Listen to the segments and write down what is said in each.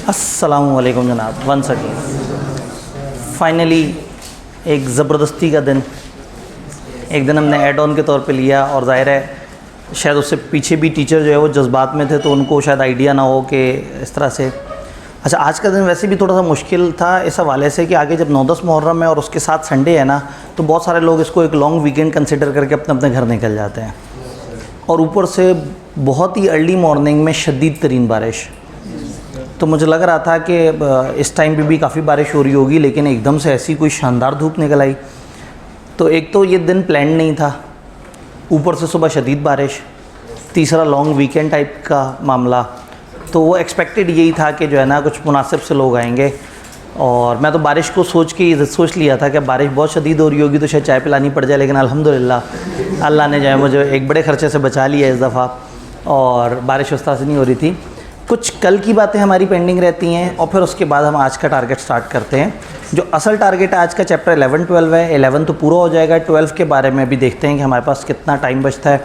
अस्सलामुअलैकुम जनाब, once again finally एक ज़बरदस्ती का दिन एक दिन हमने ऐड ऑन के तौर पे लिया। और ज़ाहिर है शायद उससे पीछे भी टीचर जो है वो जज्बात में थे, तो उनको शायद आइडिया ना हो कि इस तरह से। अच्छा, आज का दिन वैसे भी थोड़ा सा मुश्किल था इस हवाले से कि आगे जब 9-10 मुहर्रम है और उसके साथ संडे है ना, तो बहुत सारे लोग इसको एक लॉन्ग वीकेंड कंसिडर करके अपने अपने घर निकल जाते हैं। और ऊपर से बहुत ही अर्ली मॉर्निंग में शदीद तरीन बारिश, तो मुझे लग रहा था कि इस टाइम पे भी काफ़ी बारिश हो रही होगी, लेकिन एकदम से ऐसी कोई शानदार धूप निकल आई। तो एक तो ये दिन प्लान नहीं था, ऊपर से सुबह शदीद बारिश, तीसरा लॉन्ग वीकेंड टाइप का मामला। तो वो एक्सपेक्टेड यही था कि जो है ना कुछ मुनासिब से लोग आएंगे। और मैं तो बारिश को सोच लिया था कि बारिश बहुत शदीद हो रही होगी तो शायद चाय पिलानी पड़ जाए, लेकिन अल्हम्दुलिल्लाह अल्लाह ने जो है मुझे एक बड़े ख़र्चे से बचा लिया इस दफ़ा, और बारिश उस तरह से नहीं हो रही थी। कुछ कल की बातें हमारी पेंडिंग रहती हैं और फिर उसके बाद हम आज का टारगेट स्टार्ट करते हैं। जो असल टारगेट है आज का चैप्टर 11-12 है। 11 तो पूरा हो जाएगा, 12 के बारे में भी देखते हैं कि हमारे पास कितना टाइम बचता है।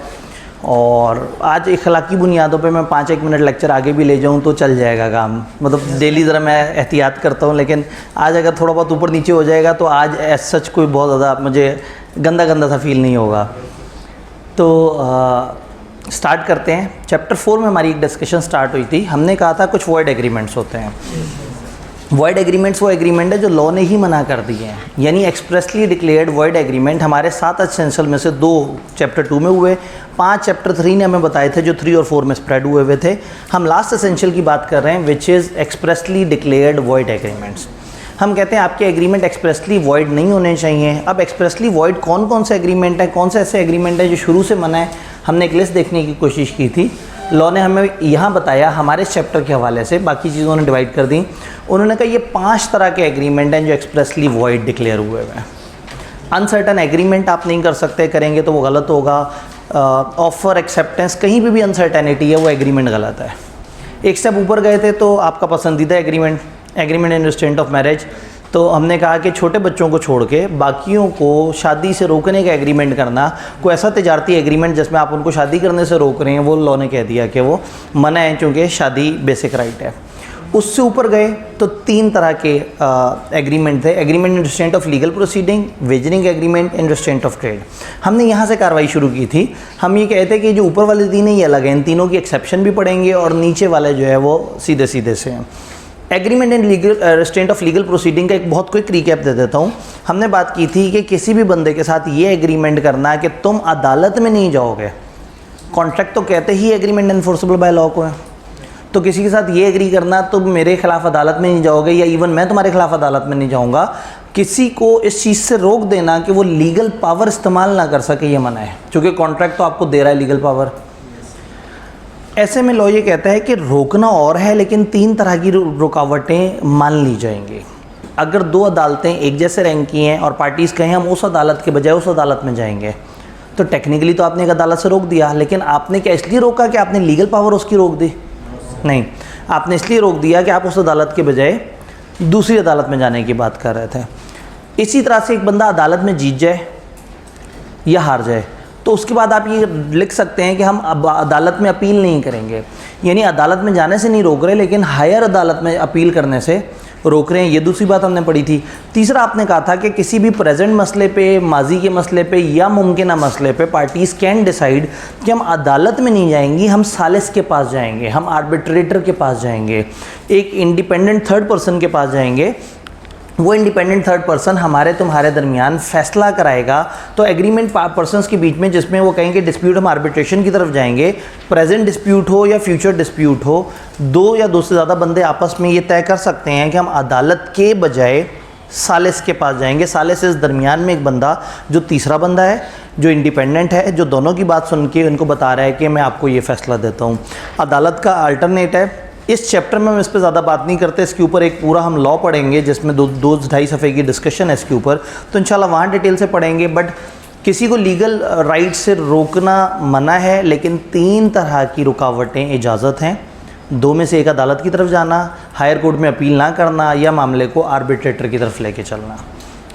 और आज इखलाकी बुनियादों पे मैं 5-1 मिनट लेक्चर आगे भी ले जाऊँ तो चल जाएगा काम। मतलब डेली ज़रा मैं एहतियात करता हूँ, लेकिन आज अगर थोड़ा बहुत ऊपर नीचे हो जाएगा तो आज एज सच कोई बहुत ज़्यादा मुझे गंदा सा फील नहीं होगा। तो स्टार्ट करते हैं। चैप्टर 4 में हमारी एक डिस्कशन स्टार्ट हुई थी। हमने कहा था कुछ वॉइड एग्रीमेंट्स होते हैं। वॉइड एग्रीमेंट्स वो एग्रीमेंट है जो लॉ ने ही मना कर दिए हैं, यानी एक्सप्रेसली डिक्लेयर्ड वॉइड एग्रीमेंट। हमारे 7 एसेंशियल में से 2 चैप्टर 2 में हुए, 5 चैप्टर 3 ने हमें बताए थे जो 3 और 4 में स्प्रेड हुए थे। हम लास्ट एसेंशियल की बात कर रहे हैं, which is expressly declared void agreements. हम कहते हैं आपके एग्रीमेंट एक्सप्रेसली वॉइड नहीं होने चाहिए। अब एक्सप्रेसली वॉइड कौन कौन से एग्रीमेंट है, कौन से ऐसे एग्रीमेंट है जो शुरू से मना है, हमने एक लिस्ट देखने की कोशिश की थी। लॉ ने हमें यहाँ बताया हमारे इस चैप्टर के हवाले से, बाकी चीज़ों ने डिवाइड कर दी। उन्होंने कहा ये 5 तरह के एग्रीमेंट हैं जो एक्सप्रेसली वॉइड डिक्लेयर हुए हैं। अनसर्टन एग्रीमेंट आप नहीं कर सकते, करेंगे तो वो गलत होगा। ऑफर, एक्सेप्टेंस, कहीं भी अनसर्टेनिटी है वो एग्रीमेंट गलत है। एक स्टेप ऊपर गए थे तो आपका पसंदीदा agreement in restraint of marriage. तो हमने कहा कि छोटे बच्चों को छोड़ के बाकियों को शादी से रोकने का एग्रीमेंट करना, कोई ऐसा तिजारती एग्रीमेंट जिसमें आप उनको शादी करने से रोक रहे हैं, वो लॉ ने कह दिया कि वो मना है, चूँकि शादी बेसिक राइट है। उससे ऊपर गए तो 3 तरह के एग्रीमेंट थे। Agreement in restraint of legal proceeding, wagering agreement in restraint of trade. हमने यहाँ से कार्रवाई शुरू की थी। हम ये कहते हैं कि जो ऊपर वाले 3 हैं ये अलग हैं, इन तीनों की एक्सेप्शन भी पड़ेंगे, और नीचे वाले जो है वो सीधे से हैं। Agreement in legal restraint of legal proceeding का एक बहुत क्विक रिकैप दे देता हूँ। हमने बात की थी कि किसी भी बंदे के साथ ये एग्रीमेंट करना कि तुम अदालत में नहीं जाओगे। कॉन्ट्रैक्ट तो कहते ही एग्रीमेंट इन्फोर्सेबल बाय लॉ को है, तो किसी के साथ ये एग्री करना तुम मेरे खिलाफ अदालत में नहीं जाओगे, या इवन मैं तुम्हारे खिलाफ अदालत में नहीं जाऊँगा। किसी को इस चीज़ से रोक देना कि वो लीगल पावर इस्तेमाल ना कर सके, ये मना है, क्योंकि कॉन्ट्रैक्ट तो आपको दे रहा है लीगल पावर। ऐसे में लॉ ये कहता है कि रोकना और है, लेकिन 3 तरह की रुकावटें मान ली जाएंगी। अगर 2 अदालतें एक जैसे रैंक की हैं और पार्टीज़ कहें हम उस अदालत के बजाय उस अदालत में जाएंगे, तो टेक्निकली तो आपने एक अदालत से रोक दिया, लेकिन आपने क्या इसलिए रोका कि आपने लीगल पावर उसकी रोक दी? नहीं, आपने इसलिए रोक दिया कि आप उस अदालत के बजाय दूसरी अदालत में जाने की बात कर रहे थे। इसी तरह से एक बंदा अदालत में जीत जाए या हार जाए, तो उसके बाद आप ये लिख सकते हैं कि हम अब अदालत में अपील नहीं करेंगे, यानी अदालत में जाने से नहीं रोक रहे, लेकिन हायर अदालत में अपील करने से रोक रहे हैं। ये दूसरी बात हमने पढ़ी थी। तीसरा आपने कहा था कि किसी भी प्रेजेंट मसले पे, माजी के मसले पे या मुमकिन मसले पे पार्टीज़ कैन डिसाइड कि हम अदालत में नहीं जाएंगी, हम सालिस के पास जाएंगे, हम आर्बिट्रेटर के पास जाएंगे, एक इंडिपेंडेंट थर्ड पर्सन के पास जाएंगे। वो इंडिपेंडेंट थर्ड पर्सन हमारे तुम्हारे दरमियान फ़ैसला कराएगा। तो एग्रीमेंट पर्सन्स के बीच में जिसमें वो कहेंगे डिस्प्यूट हम आर्बिट्रेशन की तरफ जाएंगे, प्रेजेंट डिस्प्यूट हो या फ्यूचर डिस्प्यूट हो, 2 या 2 से ज़्यादा बंदे आपस में ये तय कर सकते हैं कि हम अदालत के बजाय सालिस के पास जाएंगे। सालिस इस दरमियान में एक बंदा जो तीसरा बंदा है, जो इंडिपेंडेंट है, जो दोनों की बात सुन के उनको बता रहा है कि मैं आपको ये फ़ैसला देता हूँ। अदालत का अल्टरनेट है। इस चैप्टर में हम इस पर ज़्यादा बात नहीं करते, इसके ऊपर एक पूरा हम लॉ पढ़ेंगे जिसमें 2-2.5 सफ़े की डिस्कशन है इसके ऊपर, तो इंशाल्लाह वहाँ डिटेल से पढ़ेंगे। बट किसी को लीगल राइट से रोकना मना है, लेकिन 3 तरह की रुकावटें इजाज़त हैं। 2 में से एक अदालत की तरफ जाना, हायर कोर्ट में अपील ना करना, या मामले को आर्बिट्रेटर की तरफ लेके चलना।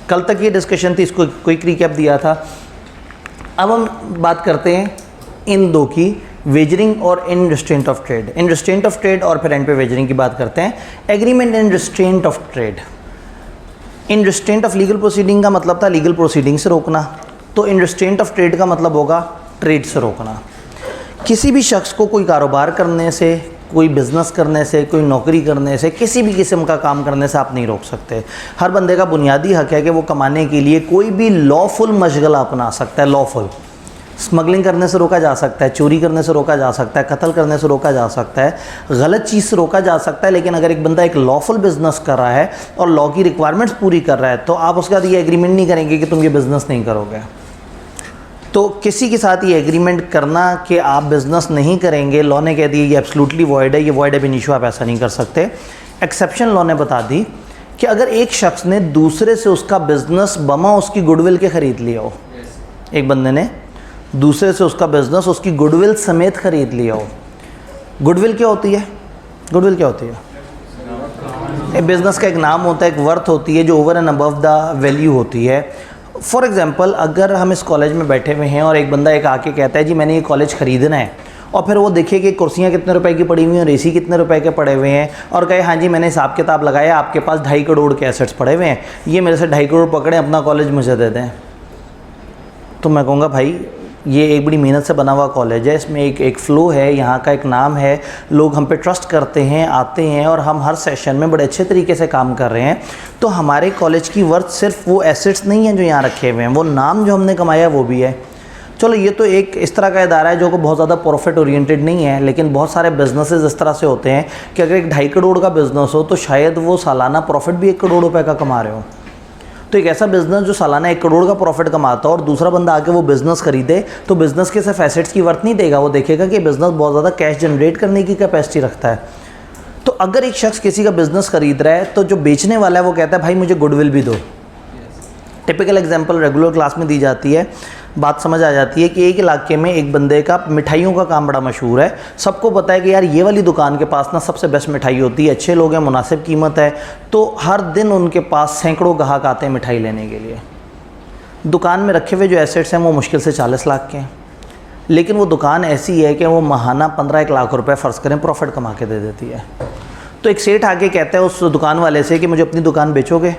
कल तक ये डिस्कशन थी, इसको क्विक रिकैप दिया था। अब हम बात करते हैं इन 2 की वेजरिंग और in restraint of trade. In restraint of trade और फिर एंड पे वेजरिंग की बात करते हैं। Agreement in restraint of trade. In restraint of legal proceeding का मतलब था लीगल प्रोसीडिंग से रोकना, तो इन रिस्ट्रेंट ऑफ ट्रेड का मतलब होगा ट्रेड से रोकना। किसी भी शख्स को कोई कारोबार करने से, कोई बिज़नेस करने से, कोई नौकरी करने से, किसी भी किस्म का काम करने से आप नहीं रोक सकते। हर बंदे का बुनियादी हक है कि वो कमाने के लिए कोई भी लॉफुल मशगला अपना सकता है। लॉफुल स्मगलिंग करने से रोका जा सकता है, चोरी करने से रोका जा सकता है, कत्ल करने से रोका जा सकता है, गलत चीज़ से रोका जा सकता है। लेकिन अगर एक बंदा एक लॉफुल बिज़नेस कर रहा है और लॉ की रिक्वायरमेंट्स पूरी कर रहा है, तो आप उसके साथ ये एग्रीमेंट नहीं करेंगे कि तुम ये बिज़नेस नहीं करोगे। तो किसी के साथ ये एग्रीमेंट करना कि आप बिज़नेस नहीं करेंगे, लॉ ने कह दिया ये एब्सोल्युटली वॉइड है, ये वॉइड एब इनिशियो, आप ऐसा नहीं कर सकते। एक्सेप्शन लॉ ने बता दी कि अगर एक शख्स ने दूसरे से उसका बिज़नेस बमा उसकी गुडविल के ख़रीद लिया हो, एक बंदे ने दूसरे से उसका बिज़नेस उसकी गुडविल समेत ख़रीद लिया हो। गुडविल क्या होती है? गुडविल क्या होती है? बिज़नेस का एक नाम होता है, एक वर्थ होती है जो over and above the value होती है। फॉर एग्ज़ाम्पल, अगर हम इस कॉलेज में बैठे हुए हैं और एक बंदा एक आके कहता है जी मैंने ये कॉलेज ख़रीदना है, और फिर वो देखे कि कुर्सियाँ कितने रुपए की पड़ी हुई हैं और एसी कितने रुपए के पड़े हुए हैं, और कहे हाँ जी मैंने हिसाब किताब लगाया, आपके पास 2.5 करोड़ के एसेट्स पड़े हुए हैं, ये मेरे से 2.5 करोड़ पकड़ें, अपना कॉलेज मुझे दे दें, तो मैं कहूँगा भाई ये एक बड़ी मेहनत से बना हुआ कॉलेज है, इसमें एक फ़्लो है, यहाँ का एक नाम है, लोग हम पे ट्रस्ट करते हैं, आते हैं, और हम हर सेशन में बड़े अच्छे तरीके से काम कर रहे हैं। तो हमारे कॉलेज की वर्थ सिर्फ वो एसेट्स नहीं हैं जो यहाँ रखे हुए हैं, वो नाम जो हमने कमाया वो भी है। चलो ये तो एक इस तरह का इदारा है जो को बहुत ज़्यादा प्रॉफिट ओरिएंटेड नहीं है, लेकिन बहुत सारे बिजनेसेस इस तरह से होते हैं कि अगर एक 2.5 करोड़ का बिज़नेस हो तो शायद वो सालाना प्रॉफिट भी 1 करोड़ रुपए का कमा रहे हो। तो एक ऐसा बिज़नेस जो सालाना 1 करोड़ का प्रॉफिट कमाता हो और दूसरा बंदा आके वो बिज़नेस खरीदे, तो बिज़नेस के सिर्फ एसेट्स की वर्थ नहीं देगा, वो देखेगा कि बिज़नेस बहुत ज़्यादा कैश जनरेट करने की कैपेसिटी रखता है। तो अगर एक शख्स किसी का बिज़नेस खरीद रहा है तो जो बेचने वाला है वो कहता है भाई मुझे गुडविल भी दो। टिपिकल एग्जांपल रेगुलर क्लास में दी जाती है, बात समझ आ जाती है कि एक इलाके में एक बंदे का मिठाइयों का काम बड़ा मशहूर है, सबको पता है कि यार ये वाली दुकान के पास ना सबसे बेस्ट मिठाई होती है, अच्छे लोग हैं, मुनासिब कीमत है, तो हर दिन उनके पास सैकड़ों ग्राहक आते हैं मिठाई लेने के लिए। दुकान में रखे हुए जो एसेट्स हैं वो मुश्किल से 40 लाख के हैं, लेकिन वो दुकान ऐसी है कि वो माहाना 15-1 लाख रुपए फ़र्ज़ करें प्रॉफिट कमा के दे देती है। तो एक सेठ आके कहता है उस दुकान वाले से कि मुझे अपनी दुकान बेचोगे,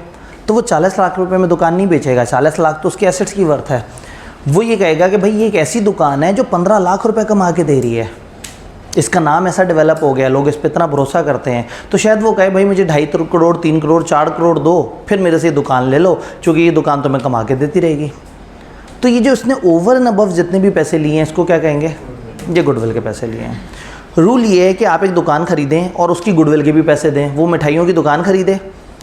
तो वो 40 लाख रुपए में दुकान नहीं बेचेगा, 40 लाख तो उसके एसेट्स की वर्थ है। वो ये कहेगा कि भाई ये एक ऐसी दुकान है जो 15 लाख रुपए कमा के दे रही है, इसका नाम ऐसा डेवलप हो गया, लोग इस पर इतना भरोसा करते हैं, तो शायद वो कहे भाई मुझे 2.5 करोड़ 3 करोड़ 4 करोड़ दो, फिर मेरे से ये दुकान ले लो, क्योंकि ये दुकान तो मैं कमा के देती रहेगी। तो ये जो इसने ओवर एंड अबव जितने भी पैसे लिए हैं इसको क्या कहेंगे? ये गुडविल के पैसे लिए हैं। रूल ये है कि आप एक दुकान खरीदें और उसकी गुडविल के भी पैसे दें। वो मिठाइयों की दुकान खरीदे,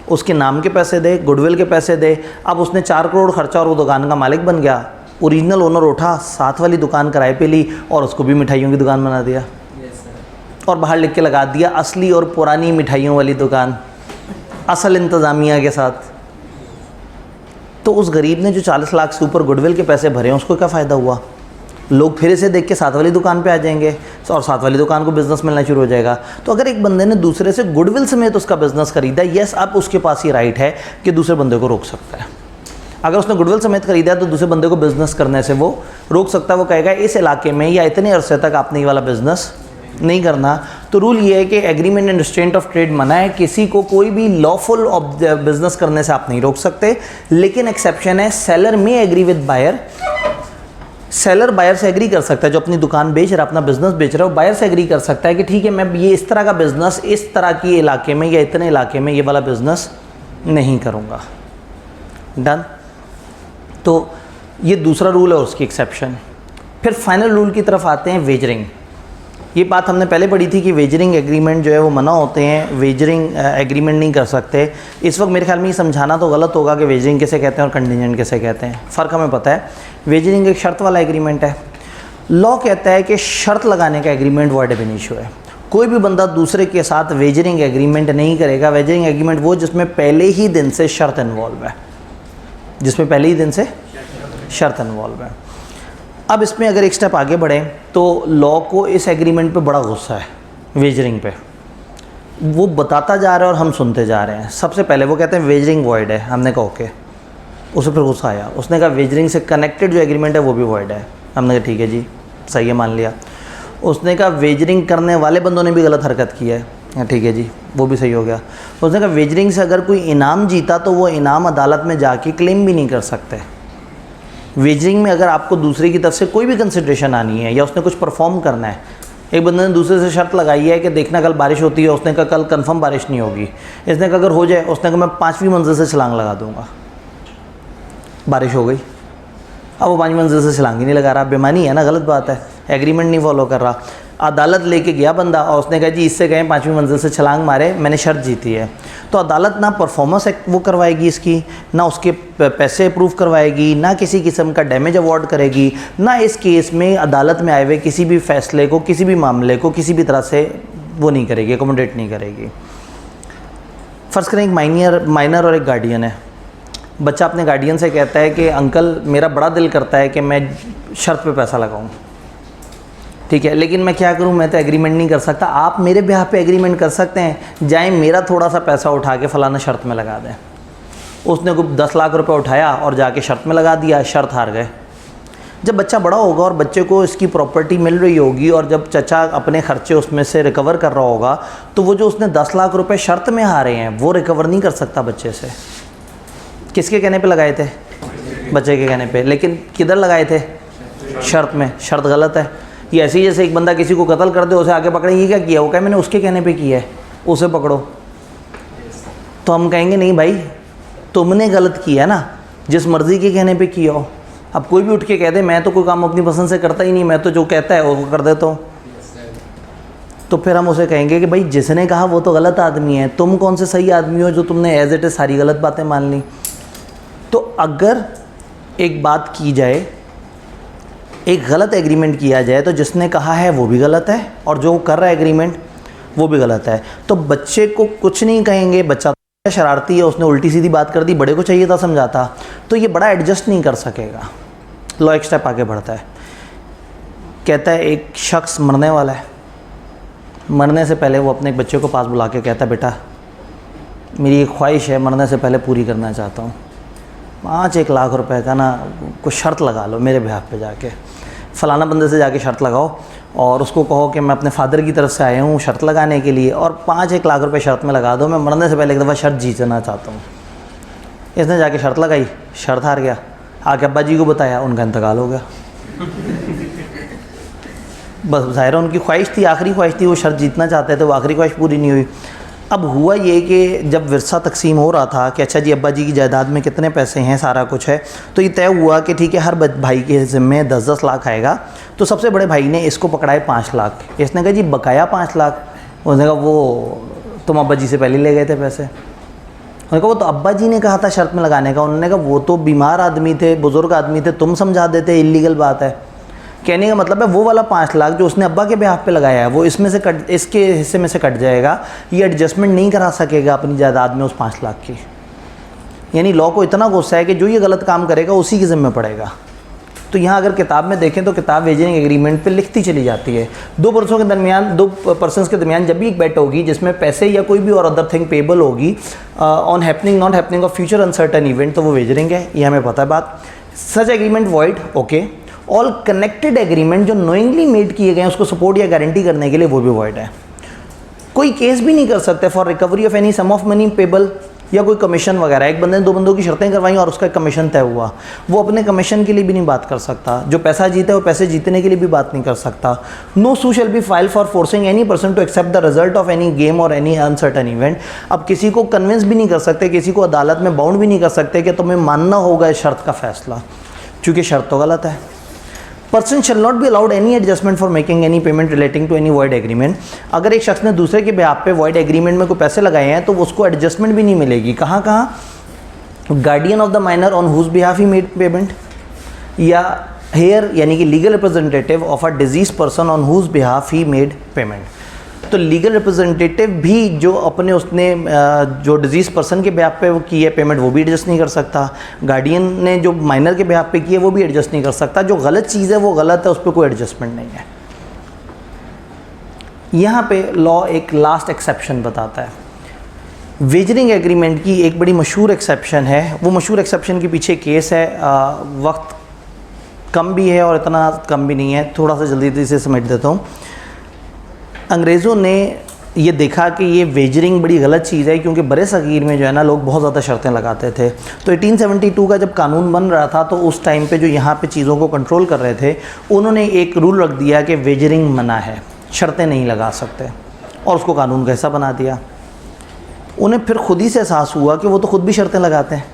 उसके नाम के पैसे दे, गुडविल के पैसे दे। अब उसने 4 करोड़ खर्चा और वो दुकान का मालिक बन गया, ओरिजिनल ओनर उठा, साथ वाली दुकान किराए पे ली और उसको भी मिठाइयों की दुकान बना दिया और बाहर लिख के लगा दिया असली और पुरानी मिठाइयों वाली दुकान, असल इंतज़ामिया के साथ। तो उस गरीब ने जो 40 लाख से ऊपर गुडविल के पैसे भरे हैं उसको क्या फ़ायदा हुआ? लोग फिर इसे देख के साथ वाली दुकान पे आ जाएंगे और साथ वाली दुकान को बिज़नेस मिलना शुरू हो जाएगा। तो अगर एक बंदे ने दूसरे से गुडविल समेत उसका बिज़नेस खरीदा, यस अब उसके पास ये राइट है कि दूसरे बंदे को रोक सकता है। अगर उसने गुडविल समेत खरीदा है तो दूसरे बंदे को बिज़नेस करने से वो रोक सकता है। वो कहेगा इस इलाके में या इतने अरसे तक आपने ये वाला बिज़नेस नहीं करना। तो रूल ये है कि agreement and restraint of trade मना है, किसी को कोई भी लॉफुल बिजनेस करने से आप नहीं रोक सकते। लेकिन एक्सेप्शन है, सेलर में agree with buyer. Seller buyer से एग्री कर सकता है, जो अपनी दुकान बेच रहा है, अपना बिजनेस बेच रहा है, वो बायर से एग्री कर सकता है कि ठीक है मैं ये इस तरह का बिजनेस इस तरह की इलाके में या इतने इलाके में ये वाला बिजनेस नहीं करूँगा। डन। तो ये दूसरा रूल है और उसकी एक्सेप्शन। फिर फाइनल रूल की तरफ आते हैं, वेजरिंग। ये बात हमने पहले पढ़ी थी कि वेजरिंग एग्रीमेंट जो है वो मना होते हैं, वेजरिंग एग्रीमेंट नहीं कर सकते। इस वक्त मेरे ख्याल में ये समझाना तो गलत होगा कि वेजरिंग किसे कहते हैं और कंटिजेंट किसे कहते हैं। फ़र्क हमें पता है। वेजरिंग एक शर्त वाला एग्रीमेंट है। लॉ कहता है कि शर्त लगाने का एग्रीमेंट वॉइड एब इनिशियो है। कोई भी बंदा दूसरे के साथ वेजरिंग एग्रीमेंट नहीं करेगा। वेजरिंग एग्रीमेंट वो जिसमें पहले ही दिन से शर्त इन्वॉल्व है, जिसमें पहले ही दिन से शर्त इन्वॉल्व है। अब इसमें अगर एक स्टेप आगे बढ़ें तो लॉ को इस एग्रीमेंट पे बड़ा गुस्सा है, वेजरिंग पे। वो बताता जा रहा है और हम सुनते जा रहे हैं। सबसे पहले वो कहते हैं वेजरिंग वॉइड है। हमने कहा ओके, उसे फिर गुस्सा आया, उसने कहा वेजरिंग से कनेक्टेड जो एग्रीमेंट है वो भी वॉइड है। हमने कहा ठीक है जी, सही है, मान लिया। उसने कहा वेजरिंग करने वाले बंदों ने भी गलत हरकत की है। ठीक है जी, वो भी सही हो गया। उसने कहा वेजरिंग से अगर कोई इनाम जीता तो वो इनाम अदालत में जाके क्लेम भी नहीं कर सकते। वेजरिंग में अगर आपको दूसरे की तरफ से कोई भी कंसिडरेशन आनी है या उसने कुछ परफॉर्म करना है, एक बंदे ने दूसरे से शर्त लगाई है कि देखना कल बारिश होती है, उसने कहा कल कंफर्म बारिश नहीं होगी, इसने कहा अगर हो जाए, उसने कहा मैं 5वीं मंजिल से छलांग लगा दूंगा, बारिश हो गई। अब वो 5वीं मंजिल से छलांग ही नहीं लगा रहा, बेईमानी है ना, गलत बात है, एग्रीमेंट नहीं फॉलो कर रहा। अदालत लेके गया बंदा और उसने कहा जी इससे कहें 5वीं मंजिल से छलांग मारे, मैंने शर्त जीती है। तो अदालत ना परफॉर्मेंस वो करवाएगी इसकी, ना उसके पैसे अप्रूव करवाएगी, ना किसी किस्म का डैमेज अवार्ड करेगी, ना इस केस में अदालत में आए हुए किसी भी फैसले को, किसी भी मामले को किसी भी तरह से वो नहीं करेगी, अकोमोडेट नहीं करेगी। फ़र्ज़ करें एक माइनर और एक गार्डियन है। बच्चा अपने गार्डियन से कहता है कि अंकल मेरा बड़ा दिल करता है कि मैं शर्त पे पैसा लगाऊं, ठीक है, लेकिन मैं क्या करूं, मैं तो एग्रीमेंट नहीं कर सकता। आप मेरे ब्याह पे एग्रीमेंट कर सकते हैं, जाएं मेरा थोड़ा सा पैसा उठा के फ़लाना शर्त में लगा दें। उसने कोई 10 लाख रुपए उठाया और जाके शर्त में लगा दिया, शर्त हार गए। जब बच्चा बड़ा होगा और बच्चे को इसकी प्रॉपर्टी मिल रही होगी और जब चचा अपने खर्चे उसमें से रिकवर कर रहा होगा, तो वो जो उसने 10 लाख रुपये शर्त में हारे हैं वो रिकवर नहीं कर सकता बच्चे से। किसके कहने पे लगाए थे? बच्चे के कहने पे। लेकिन किधर लगाए थे? शर्त में। शर्त गलत है। ये ऐसे ही जैसे एक बंदा किसी को कत्ल कर दे, उसे आगे पकड़े, ये क्या किया? वो कहे मैंने उसके कहने पे किया है, उसे पकड़ो। तो हम कहेंगे नहीं भाई, तुमने गलत किया ना, जिस मर्ज़ी के कहने पे किया हो। अब कोई भी उठ के कह दे मैं तो कोई काम अपनी पसंद से करता ही नहीं, मैं तो जो कहता है वो कर देता हूँ, तो फिर हम उसे कहेंगे कि भाई जिसने कहा वो तो गलत आदमी है, तुम कौन से सही आदमी हो जो तुमने एज इट इज़ सारी गलत बातें मान ली। तो अगर एक बात की जाए, एक गलत एग्रीमेंट किया जाए, तो जिसने कहा है वो भी गलत है और जो कर रहा है एग्रीमेंट वो भी गलत है। तो बच्चे को कुछ नहीं कहेंगे, बच्चा तो शरारती है, उसने उल्टी सीधी बात कर दी, बड़े को चाहिए था समझाता, तो ये बड़ा एडजस्ट नहीं कर सकेगा। लॉ एक स्टेप आगे बढ़ता है, कहता है एक शख्स मरने वाला है, मरने से पहले वो अपने एक बच्चे को पास बुला के कहता है बेटा मेरी एक ख्वाहिश है, मरने से पहले पूरी करना चाहता हूँ, 5-1 लाख रुपए का ना कुछ शर्त लगा लो मेरे बिहाफ पे, जाके फ़लाना बंदे से जाके शर्त लगाओ और उसको कहो कि मैं अपने फादर की तरफ से आया हूँ शर्त लगाने के लिए, और 5-1 लाख रुपए शर्त में लगा दो, मैं मरने से पहले एक दफ़ा शर्त जीतना चाहता हूँ। इसने जाके शर्त लगाई, शर्त हार गया, आके अब्बा जी को बताया, उनका इंतकाल हो गया। बस ज़ाहिर उनकी ख्वाहिश थी, आखिरी ख्वाहिश थी, वो शर्त जीतना चाहते थे, वो आखिरी ख्वाहिश पूरी नहीं हुई। अब हुआ ये कि जब विरसा तकसीम हो रहा था कि अच्छा जी अब्बा जी की जायदाद में कितने पैसे हैं, सारा कुछ है, तो ये तय हुआ कि ठीक है हर भाई के ज़िम्मे 10-10 लाख आएगा। तो सबसे बड़े भाई ने इसको पकड़ाए 5 लाख। इसने कहा जी बकाया 5 लाख। उसने कहा वो तुम अब्बा जी से पहले ले गए थे पैसे। उन्होंने कहा वो तो अब्बा जी ने कहा था शर्त में लगाने का। उन्होंने कहा वो तो बीमार आदमी थे, बुज़ुर्ग आदमी थे, तुम समझा देते, इल्लीगल बात है। कहने का मतलब है वो वाला 5 लाख जो उसने अब्बा के बिहाफ पे लगाया है वो इसमें से कट, इसके हिस्से में से कट जाएगा, ये एडजस्टमेंट नहीं करा सकेगा अपनी जायदाद में उस 5 लाख की। यानी लॉ को इतना गुस्सा है कि जो ये गलत काम करेगा उसी के ज़िम्मे पड़ेगा। तो यहाँ अगर किताब में देखें तो किताब वेजरिंग एग्रीमेंट पे लिखती चली जाती है, दो पर्सन्स के दरमियान जब भी एक बेट होगी जिसमें पैसे या कोई भी और अदर थिंग पेबल होगी on happening not happening of future uncertain event, तो वो वेजरिंग है, ये हमें पता है बात। Such agreement void, okay. All connected agreement जो नोइंगली मेड किए गए हैं उसको सपोर्ट या गारंटी करने के लिए वो भी वॉइड है। कोई केस भी नहीं कर सकते for recovery of any sum of money payable या कोई कमीशन वगैरह। एक बंदे ने 2 बंदों की शर्तें करवाई और उसका कमीशन तय हुआ, वो अपने कमीशन के लिए भी नहीं बात कर सकता। जो पैसा जीता है वो पैसे जीतने के लिए भी बात नहीं कर सकता। No suit shall be file for forcing any person to accept the result of any game और एनी अनसर्टन इवेंट। अब किसी को कन्विंस भी नहीं कर सकते, किसी को अदालत में बाउंड भी नहीं कर सकते कि तुम्हें मानना होगा इस शर्त का फैसला, चूँकि शर्त तो गलत है। Person shall not be allowed any adjustment for making any payment relating to any void agreement. अगर एक शख्स ने दूसरे के बिहाफ पे वॉइड एग्रीमेंट में कोई पैसे लगाए हैं तो उसको एडजस्टमेंट भी नहीं मिलेगी। कहाँ कहाँ? Guardian of the minor on whose behalf he made payment, या हेयर यानी कि legal representative of a deceased person on whose behalf he made payment. तो लीगल रिप्रेजेंटेटिव भी जो अपने उसने जो डिजीज़ पर्सन के बिहाफ पे वो की है पेमेंट वो भी एडजस्ट नहीं कर सकता। गार्डियन ने जो माइनर के बिहाफ पे की है वो भी एडजस्ट नहीं कर सकता। जो गलत चीज़ है वो गलत है, उस पर कोई एडजस्टमेंट नहीं है। यहाँ पे लॉ एक लास्ट एक्सेप्शन बताता है। वेजरिंग एग्रीमेंट की एक बड़ी मशहूर एक्सेप्शन है, वो मशहूर एक्सेप्शन के पीछे केस है। वक्त कम भी है और इतना कम भी नहीं है, थोड़ा सा जल्दी से समेट देता हूँ। अंग्रेज़ों ने ये देखा कि ये वेजरिंग बड़ी गलत चीज़ है, क्योंकि बड़े सगीर में जो है ना लोग बहुत ज़्यादा शर्तें लगाते थे। तो 1872 का जब कानून बन रहा था तो उस टाइम पे जो यहाँ पे चीज़ों को कंट्रोल कर रहे थे, उन्होंने एक रूल रख दिया कि वेजरिंग मना है, शर्तें नहीं लगा सकते, और उसको कानून का हिस्सा बना दिया। उन्हें फिर खुद ही से एहसास हुआ कि वो तो ख़ुद भी शर्तें लगाते हैं।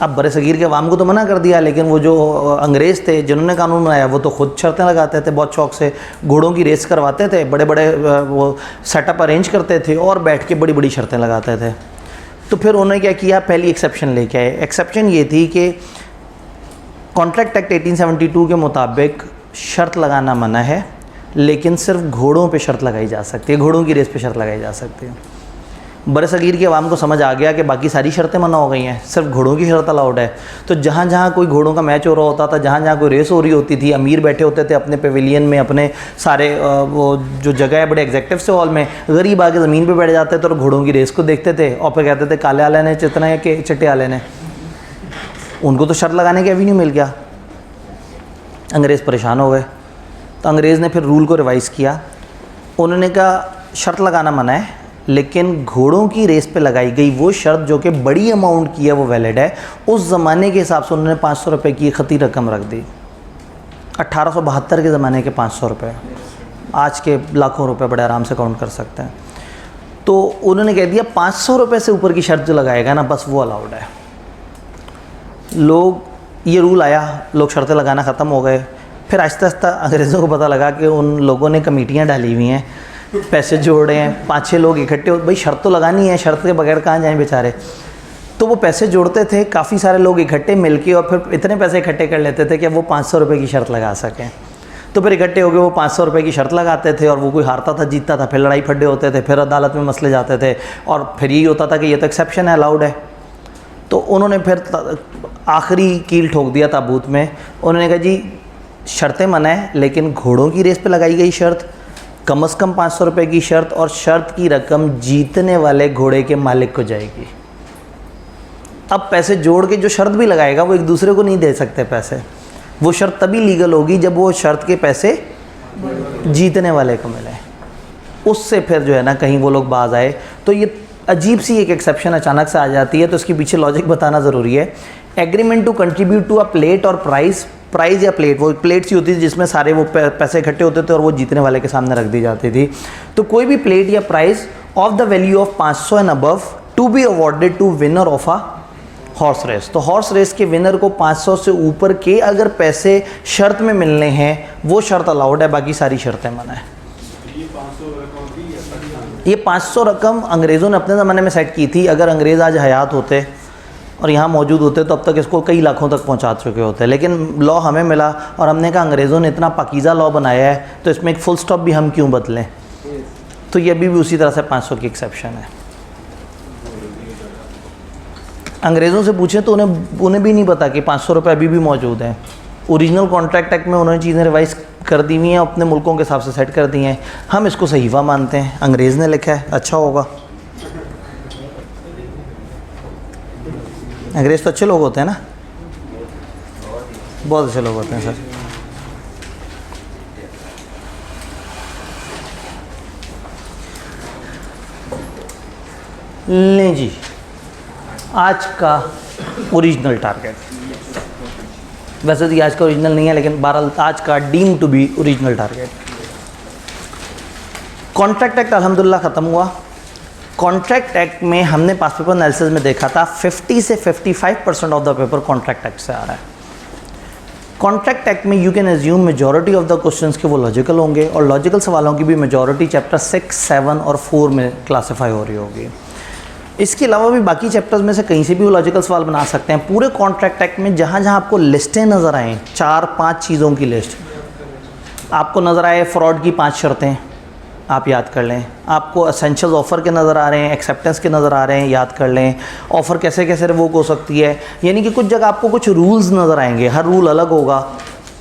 अब बड़े सगीर के अवाम को तो मना कर दिया, लेकिन वो जो अंग्रेज़ थे जिन्होंने कानून बनाया वो तो खुद शर्तें लगाते थे, बहुत शौक से घोड़ों की रेस करवाते थे, बड़े बड़े वो सेटअप अरेंज करते थे और बैठ के बड़ी बड़ी शर्तें लगाते थे। तो फिर उन्होंने क्या किया, पहली एक्सेप्शन लेके आए। एक्सेप्शन ये थी कि कॉन्ट्रैक्ट एक्ट 1872 के मुताबिक शर्त लगाना मना है, लेकिन सिर्फ घोड़ों पे शर्त लगाई जा सकती है, घोड़ों की रेस पे शर्त लगाई जा सकती है। बड़े सगीर के अवाम को समझ आ गया कि बाकी सारी शर्तें मना हो गई हैं, सिर्फ घोड़ों की शर्त अलाउड है। तो जहाँ जहाँ कोई घोड़ों का मैच हो रहा होता था, जहाँ जहाँ कोई रेस हो रही होती थी, अमीर बैठे होते थे अपने पेविलियन में, अपने सारे वो जो जगह है बड़े एग्जेक्टिव से हॉल में, गरीब आके ज़मीन पे बैठ जाते थे और घोड़ों की रेस को देखते थे और फिर कहते थे काले वाले ने जितना है कि चिट्टे वाले ने। उनको तो शर्त लगाने का भी नहीं मिल गया। अंग्रेज़ परेशान हो गए, तो अंग्रेज़ ने फिर रूल को रिवाइज़ किया। उन्होंने कहा शर्त लगाना मना है, लेकिन घोड़ों की रेस पे लगाई गई वो शर्त जो कि बड़ी अमाउंट की है वो वैलिड है। उस ज़माने के हिसाब से उन्होंने 500 रुपये की खती रकम रख दी। 1872 के ज़माने के 500 रुपये, आज के लाखों रुपए बड़े आराम से काउंट कर सकते हैं। तो उन्होंने कह दिया 500 रुपये से ऊपर की शर्त जो लगाएगा ना, बस वो अलाउड है। लोग, ये रूल आया, लोग शर्तें लगाना ख़त्म हो गए। फिर आहिस्ता आहिस्ता अंग्रेज़ों को पता लगा कि उन लोगों ने कमेटियाँ डाली हुई हैं, पैसे जोड़े हैं, 5-6 लोग इकट्ठे हो, भाई शर्त तो लगानी है, शर्त के बगैर कहाँ जाएं बेचारे। तो वो पैसे जोड़ते थे, काफ़ी सारे लोग इकट्ठे मिलके, और फिर इतने पैसे इकट्ठे कर लेते थे कि वो 500 रुपये की शर्त लगा सकें। तो फिर इकट्ठे हो गए, वो 500 रुपये की शर्त लगाते थे, और वो कोई हारता था जीतता था, फिर लड़ाई फड्डे होते थे, फिर अदालत में मसले जाते थे, और फिर यही होता था कि ये तो एक्सेप्शन है, अलाउड है। तो उन्होंने फिर आखिरी कील ठोक दिया ताबूत में। उन्होंने कहा जी शर्तें मना है, लेकिन घोड़ों की रेस पे लगाई गई शर्त कम से कम 500 रुपये की शर्त, और शर्त की रकम जीतने वाले घोड़े के मालिक को जाएगी। अब पैसे जोड़ के जो शर्त भी लगाएगा वो एक दूसरे को नहीं दे सकते पैसे। वो शर्त तभी लीगल होगी जब वो शर्त के पैसे जीतने वाले को मिले, उससे फिर जो है ना कहीं वो लोग बाज आए। तो ये अजीब सी एक एक्सेप्शन अचानक से आ जाती है, तो इसके पीछे लॉजिक बताना ज़रूरी है। Agreement to contribute to a plate और प्राइज़ या प्लेट, वो प्लेट सी होती थी जिसमें सारे वो पैसे इकट्ठे होते थे और वो जीतने वाले के सामने रख दी जाती थी। तो कोई भी प्लेट या prize of the value of 500 and above to be awarded to winner of a horse race. तो हॉर्स रेस के विनर को 500 से ऊपर के अगर पैसे शर्त में मिलने हैं वो शर्त अलाउड है, बाकी सारी शर्तें मना है। ये 500 रकम अंग्रेज़ों ने अपने ज़माने में सेट की थी। अगर अंग्रेज़ आज हयात होते और यहाँ मौजूद होते तो अब तक इसको कई लाखों तक पहुँचा चुके होते, लेकिन लॉ हमें मिला और हमने कहा अंग्रेज़ों ने इतना पाकीज़ा लॉ बनाया है तो इसमें एक फुल स्टॉप भी हम क्यों बदलें। तो ये अभी भी उसी तरह से 500 की एक्सेप्शन है। अंग्रेज़ों से पूछें तो उन्हें भी नहीं पता कि 500 रुपये अभी भी मौजूद हैं। ओरिजिनल कॉन्ट्रैक्ट एक्ट में उन्होंने चीज़ें रिवाइज़ कर दी हुई हैं, अपने मुल्कों के हिसाब से सेट कर दी हैं। हम इसको सहीवा मानते हैं, अंग्रेज़ ने लिखा है, अच्छा होगा। अंग्रेज़ तो अच्छे लोग होते हैं ना, बहुत अच्छे लोग होते हैं सर। लें जी, आज का ओरिजिनल टारगेट, वैसे तो आज का ओरिजिनल नहीं है लेकिन बहरहाल आज का deem to be original target. Contract act अल्हम्दुलिल्लाह ख़त्म हुआ। कॉन्ट्रैक्ट एक्ट में हमने पास पेपर एनालिसिस में देखा था 50 से 55% of the paper contract act से आ रहा है। कॉन्ट्रैक्ट एक्ट में you can assume majority of the questions के वो लॉजिकल होंगे, और लॉजिकल सवालों की भी मेजॉरिटी चैप्टर 6, 7 और 4 में क्लासीफाई हो रही होगी। इसके अलावा भी बाकी चैप्टर्स में से कहीं से भी वो लॉजिकल सवाल बना सकते हैं। पूरे कॉन्ट्रैक्ट एक्ट में जहाँ जहाँ आपको लिस्टें नज़र आएँ, 4-5 चीज़ों की लिस्ट आपको नज़र आए, फ्रॉड की 5 शर्तें आप याद कर लें, आपको एसेंशियल्स ऑफ़र के नज़र आ रहे हैं, एक्सेप्टेंस के नज़र आ रहे हैं, याद कर लें, ऑफ़र कैसे कैसे रिवोक हो सकती है। यानी कि कुछ जगह आपको कुछ रूल्स नज़र आएंगे, हर रूल अलग होगा,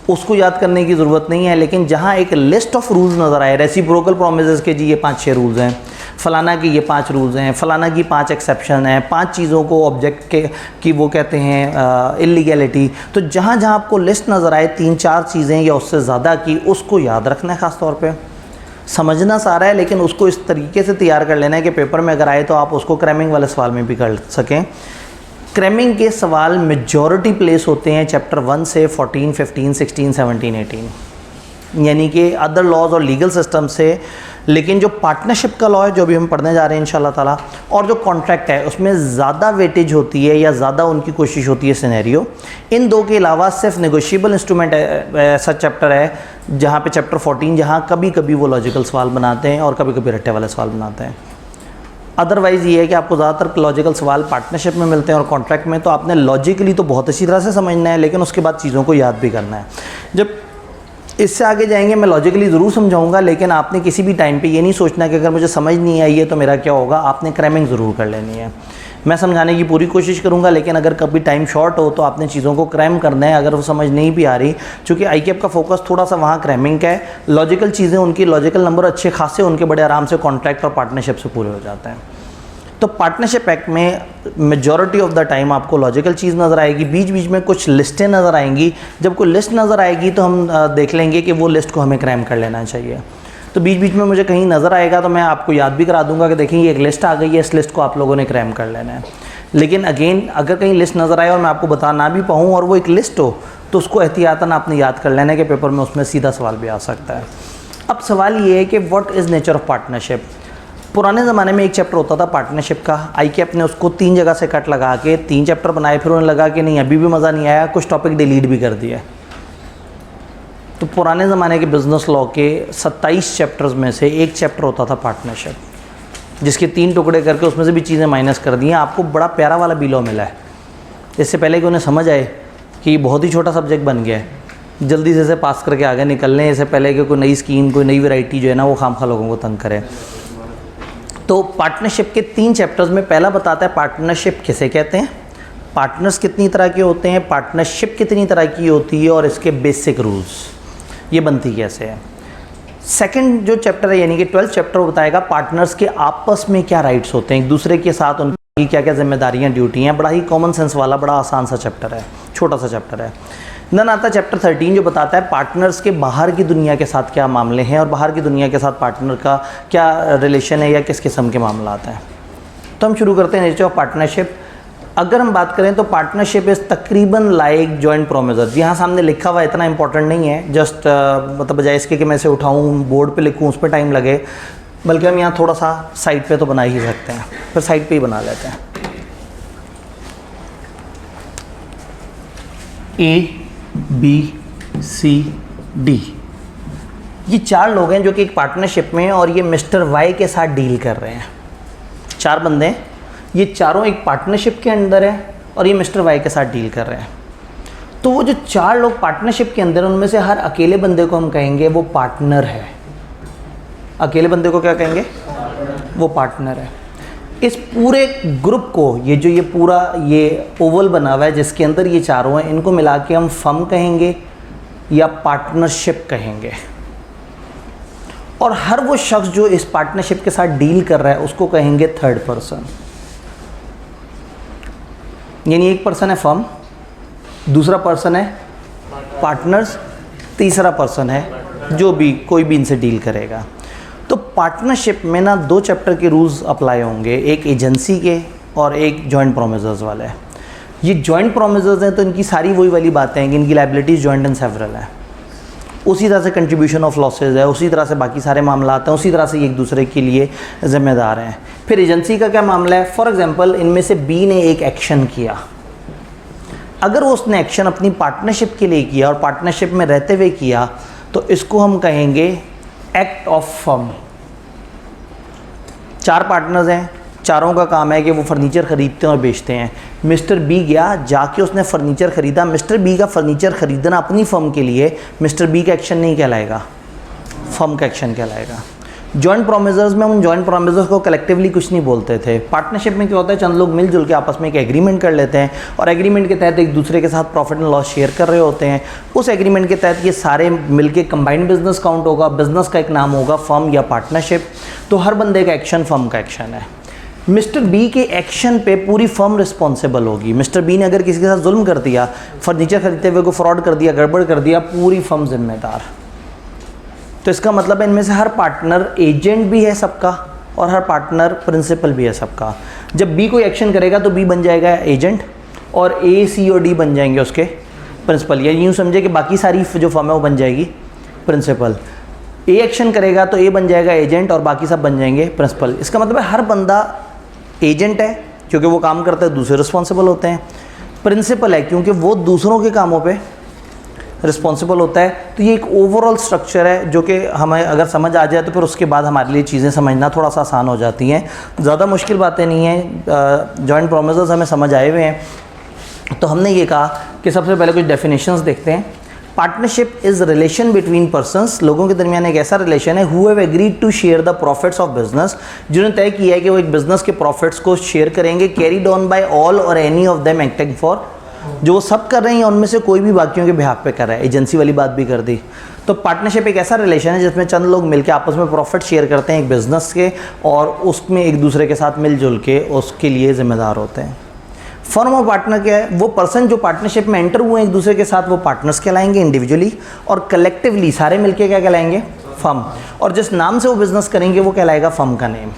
उसको याद करने की ज़रूरत नहीं है। लेकिन जहाँ एक लिस्ट ऑफ रूल्स नज़र आए, रेसिप्रोकल प्रॉमिसेस के जी ये 5-6 रूल्स हैं, फ़लाना की ये 5 रूल्स हैं, फ़लाना की 5 एक्सेप्शन हैं, 5 चीज़ों को ऑब्जेक्ट के की वो कहते हैं इलीगैलिटी। तो जहाँ जहाँ आपको लिस्ट नज़र आए 3-4 चीज़ें या उससे ज़्यादा की, उसको याद रखना है ख़ास तौर पे। समझना सारा है, लेकिन उसको इस तरीके से तैयार कर लेना है कि पेपर में अगर आए तो आप उसको क्रैमिंग वाले सवाल में भी कर सकें। क्रैमिंग के सवाल मेजॉरिटी प्लेस होते हैं चैप्टर 1 से 14, 15, 16, 17, 18, यानी कि अदर लॉज और लीगल सिस्टम से। लेकिन जो पार्टनरशिप का लॉ है, जो भी हम पढ़ने जा रहे हैं इंशाल्लाह ताला, और जो कॉन्ट्रैक्ट है, उसमें ज़्यादा वेटेज होती है या ज़्यादा उनकी कोशिश होती है सिनेरियो। इन दो के अलावा सिर्फ नेगोशिएबल इंस्ट्रूमेंट ऐसा चैप्टर है जहाँ पे चैप्टर 14, जहाँ कभी कभी वो लॉजिकल सवाल बनाते हैं और कभी कभी रट्टे वाले सवाल बनाते हैं। अदरवाइज़ ये है कि आपको ज़्यादातर लॉजिकल सवाल पार्टनरशिप में मिलते हैं और कॉन्ट्रैक्ट में, तो आपने लॉजिकली तो बहुत अच्छी तरह से समझना है, लेकिन उसके बाद चीज़ों को याद भी करना है। जब इससे आगे जाएंगे मैं लॉजिकली ज़रूर समझाऊंगा, लेकिन आपने किसी भी टाइम पे ये नहीं सोचना कि अगर मुझे समझ नहीं आई है तो मेरा क्या होगा। आपने क्रैमिंग ज़रूर कर लेनी है। मैं समझाने की पूरी कोशिश करूंगा, लेकिन अगर कभी टाइम शॉर्ट हो तो आपने चीज़ों को क्रैम करना है, अगर वो समझ नहीं भी आ रही। चूँकि ICAP का फोकस थोड़ा सा वहाँ क्रैमिंग का है। लॉजिकल चीज़ें, उनकी लॉजिकल नंबर अच्छे खासे, उनके बड़े आराम से कॉन्ट्रैक्ट और पार्टनरशिप से पूरे हो जाते हैं। तो पार्टनरशिप एक्ट में मेजॉरिटी ऑफ द टाइम आपको लॉजिकल चीज़ नज़र आएगी, बीच बीच में कुछ लिस्टें नज़र आएंगी। जब कोई लिस्ट नज़र आएगी तो हम देख लेंगे कि वो लिस्ट को हमें क्रैम कर लेना चाहिए। तो बीच बीच में मुझे कहीं नज़र आएगा तो मैं आपको याद भी करा दूंगा कि देखिए ये एक लिस्ट आ गई है, इस लिस्ट को आप लोगों ने क्रैम कर लेना है। लेकिन अगेन अगर कहीं लिस्ट नज़र आए और मैं आपको बता ना भी पाऊँ और वो एक लिस्ट हो, तो उसको एहतियातन आपने याद कर लेना है कि पेपर में उसमें सीधा सवाल भी आ सकता है। अब सवाल ये है कि what is nature of partnership. पुराने ज़माने में एक चैप्टर होता था पार्टनरशिप का। ICAP ने उसको 3 जगह से कट लगा के 3 चैप्टर बनाए, फिर उन्हें लगा कि नहीं अभी भी मज़ा नहीं आया, कुछ टॉपिक डिलीट भी कर दिया। तो पुराने ज़माने के बिज़नेस लॉ के 27 चैप्टर्स में से एक चैप्टर होता था पार्टनरशिप, जिसके 3 टुकड़े करके उसमें से भी चीज़ें माइनस कर दी हैं। आपको बड़ा प्यारा वाला बी लॉ मिला है। इससे पहले कि उन्हें समझ आए कि बहुत ही छोटा सब्जेक्ट बन गया है, जल्दी से इसे पास करके आगे निकल लें, इससे पहले कि कोई नई स्कीम, कोई नई वैरायटी जो है ना वो खामखा लोगों को तंग करे। तो पार्टनरशिप के 3 चैप्टर्स में पहला बताता है पार्टनरशिप किसे कहते हैं, पार्टनर्स कितनी तरह के होते हैं, पार्टनरशिप कितनी तरह की होती है और इसके बेसिक रूल्स, ये बनती कैसे है। सेकंड जो चैप्टर है यानी कि 12th चैप्टर बताएगा पार्टनर्स के आपस में क्या राइट्स होते हैं, एक दूसरे के साथ उनकी क्या क्या जिम्मेदारियां, ड्यूटी हैं। बड़ा ही कॉमन सेंस वाला, बड़ा आसान सा चैप्टर है, छोटा सा चैप्टर है। देन आता है चैप्टर 13 जो बताता है पार्टनर्स के बाहर की दुनिया के साथ क्या मामले हैं और बाहर की दुनिया के साथ पार्टनर का क्या रिलेशन है या किस किस्म के मामला आता है। तो हम शुरू करते हैं नेचर ऑफ पार्टनरशिप। अगर हम बात करें तो पार्टनरशिप इज़ तकरीबन लाइक जॉइंट प्रोमिसर। यहाँ सामने लिखा हुआ इतना इंपॉर्टेंट नहीं है, जस्ट मतलब बजाय इसके कि मैं इसे उठाऊँ बोर्ड पे लिखूँ उस पर टाइम लगे, बल्कि हम यहाँ थोड़ा सा साइड पे तो बना ही सकते हैं, फिर साइड पे ही बना लेते हैं। ABCD ये 4 लोग हैं जो कि एक पार्टनरशिप में, और ये मिस्टर वाई के साथ डील कर रहे हैं। 4 बंदे हैं, ये चारों एक पार्टनरशिप के अंदर है और ये मिस्टर वाई के साथ डील कर रहे हैं। तो वो जो 4 लोग पार्टनरशिप के अंदर, उनमें से हर अकेले बंदे को हम कहेंगे वो पार्टनर है। अकेले बंदे को क्या कहेंगे, वो पार्टनर है। इस पूरे ग्रुप को, ये पूरा ये ओवल बना हुआ है जिसके अंदर ये चारों हैं, इनको मिला के हम फर्म कहेंगे या पार्टनरशिप कहेंगे। और हर वो शख्स जो इस पार्टनरशिप के साथ डील कर रहा है उसको कहेंगे थर्ड पर्सन। यानी एक पर्सन है फर्म, दूसरा पर्सन है पार्टनर्स, तीसरा पर्सन है जो भी कोई भी इनसे डील करेगा। तो पार्टनरशिप में ना 2 चैप्टर के रूल्स अप्लाई होंगे, एक एजेंसी के और एक जॉइंट प्रोमिसर्स वाले। ये जॉइंट प्रोमिसर्स हैं तो इनकी सारी वही वाली बातें हैं कि इनकी लायबिलिटीज़ जॉइंट एंड सेवरल है, उसी तरह से कंट्रीब्यूशन ऑफ लॉसेज है, उसी तरह से बाकी सारे मामला आते हैं, उसी तरह से ये एक दूसरे के लिए ज़िम्मेदार हैं। फिर एजेंसी का क्या मामला है, फॉर एग्जांपल इनमें से बी ने एक एक्शन किया, अगर उसने एक्शन अपनी पार्टनरशिप के लिए किया और पार्टनरशिप में रहते हुए किया तो इसको हम कहेंगे एक्ट ऑफ फर्म। 4 पार्टनर्स हैं, चारों का काम है कि वो फर्नीचर ख़रीदते हैं और बेचते हैं। मिस्टर बी गया, जाके उसने फर्नीचर ख़रीदा, मिस्टर बी का फर्नीचर ख़रीदना अपनी फर्म के लिए मिस्टर बी का एक्शन नहीं कहलाएगा, फर्म का एक्शन कहलाएगा। जॉइंट प्रोमिसर्स में हम जॉइंट प्रोमिसर्स को कलेक्टिवली कुछ नहीं बोलते थे। पार्टनरशिप में क्या होता है, चंद लोग मिलजुल के आपस में एक एग्रीमेंट कर लेते हैं और एग्रीमेंट के तहत एक दूसरे के साथ प्रॉफिट एंड लॉस शेयर कर रहे होते हैं। उस एग्रीमेंट के तहत ये सारे मिलके कंबाइंड बिजनेस काउंट होगा, बिजनेस का एक नाम होगा फर्म या पार्टनरशिप। तो हर बंदे का एक्शन फर्म का एक्शन है। मिस्टर बी के एक्शन पे पूरी फर्म रिस्पॉन्सिबल होगी। मिस्टर बी ने अगर किसी के साथ जुल्म कर दिया, फर्नीचर खरीदते हुए को फ्रॉड कर दिया, गड़बड़ कर दिया, पूरी फर्म जिम्मेदार। तो इसका मतलब है इनमें से हर पार्टनर एजेंट भी है सबका और हर पार्टनर प्रिंसिपल भी है सबका। जब बी कोई एक्शन करेगा तो बी बन जाएगा एजेंट और ए, सी और डी बन जाएंगे उसके प्रिंसिपल। या यूँ समझे कि बाकी सारी जो फर्म है वो बन जाएगी प्रिंसिपल। ए एक्शन करेगा तो ए बन जाएगा एजेंट और बाकी सब बन जाएंगे प्रिंसिपल। इसका मतलब है हर बंदा एजेंट है क्योंकि वो काम करता है, दूसरे रिस्पॉन्सिबल होते हैं। प्रिंसिपल है क्योंकि वो दूसरों के कामों पे रिस्पॉन्सिबल होता है। तो ये एक ओवरऑल स्ट्रक्चर है जो कि हमें अगर समझ आ जाए तो फिर उसके बाद हमारे लिए चीज़ें समझना थोड़ा सा आसान हो जाती हैं। ज़्यादा मुश्किल बातें नहीं हैं, जॉइंट प्रोमिसेस हमें समझ आए हुए हैं। तो हमने ये कहा कि सबसे पहले कुछ डेफिनेशंस देखते हैं। Partnership is relation between persons, लोगों के दरमियान एक ऐसा रिलेशन है who have agreed to share the profits of business, जिन्होंने तय किया है कि वो एक बिजनेस के प्रॉफिट्स को शेयर करेंगे, कैरीड ऑन बाय ऑल और any of them acting for, जो वो सब कर रहे हैं उनमें से कोई भी बाकियों के बिहाफ पे कर रहा है। एजेंसी वाली बात भी कर दी। तो पार्टनरशिप एक ऐसा रिलेशन है जिसमें चंद लोग मिलकर आपस में प्रॉफिट शेयर करते हैं एक बिजनेस के और उसमें एक दूसरे के साथ मिलजुल के उसके लिए जिम्मेदार होते हैं। फर्म और पार्टनर क्या है? वो पर्सन जो पार्टनरशिप में एंटर हुए हैं एक दूसरे के साथ, वो पार्टनर्स कहलाएंगे इंडिविजुअली, और कलेक्टिवली सारे मिलके क्या कहलाएंगे? फर्म। और जिस नाम से वो बिजनेस करेंगे वो कहलाएगा फर्म का नेम।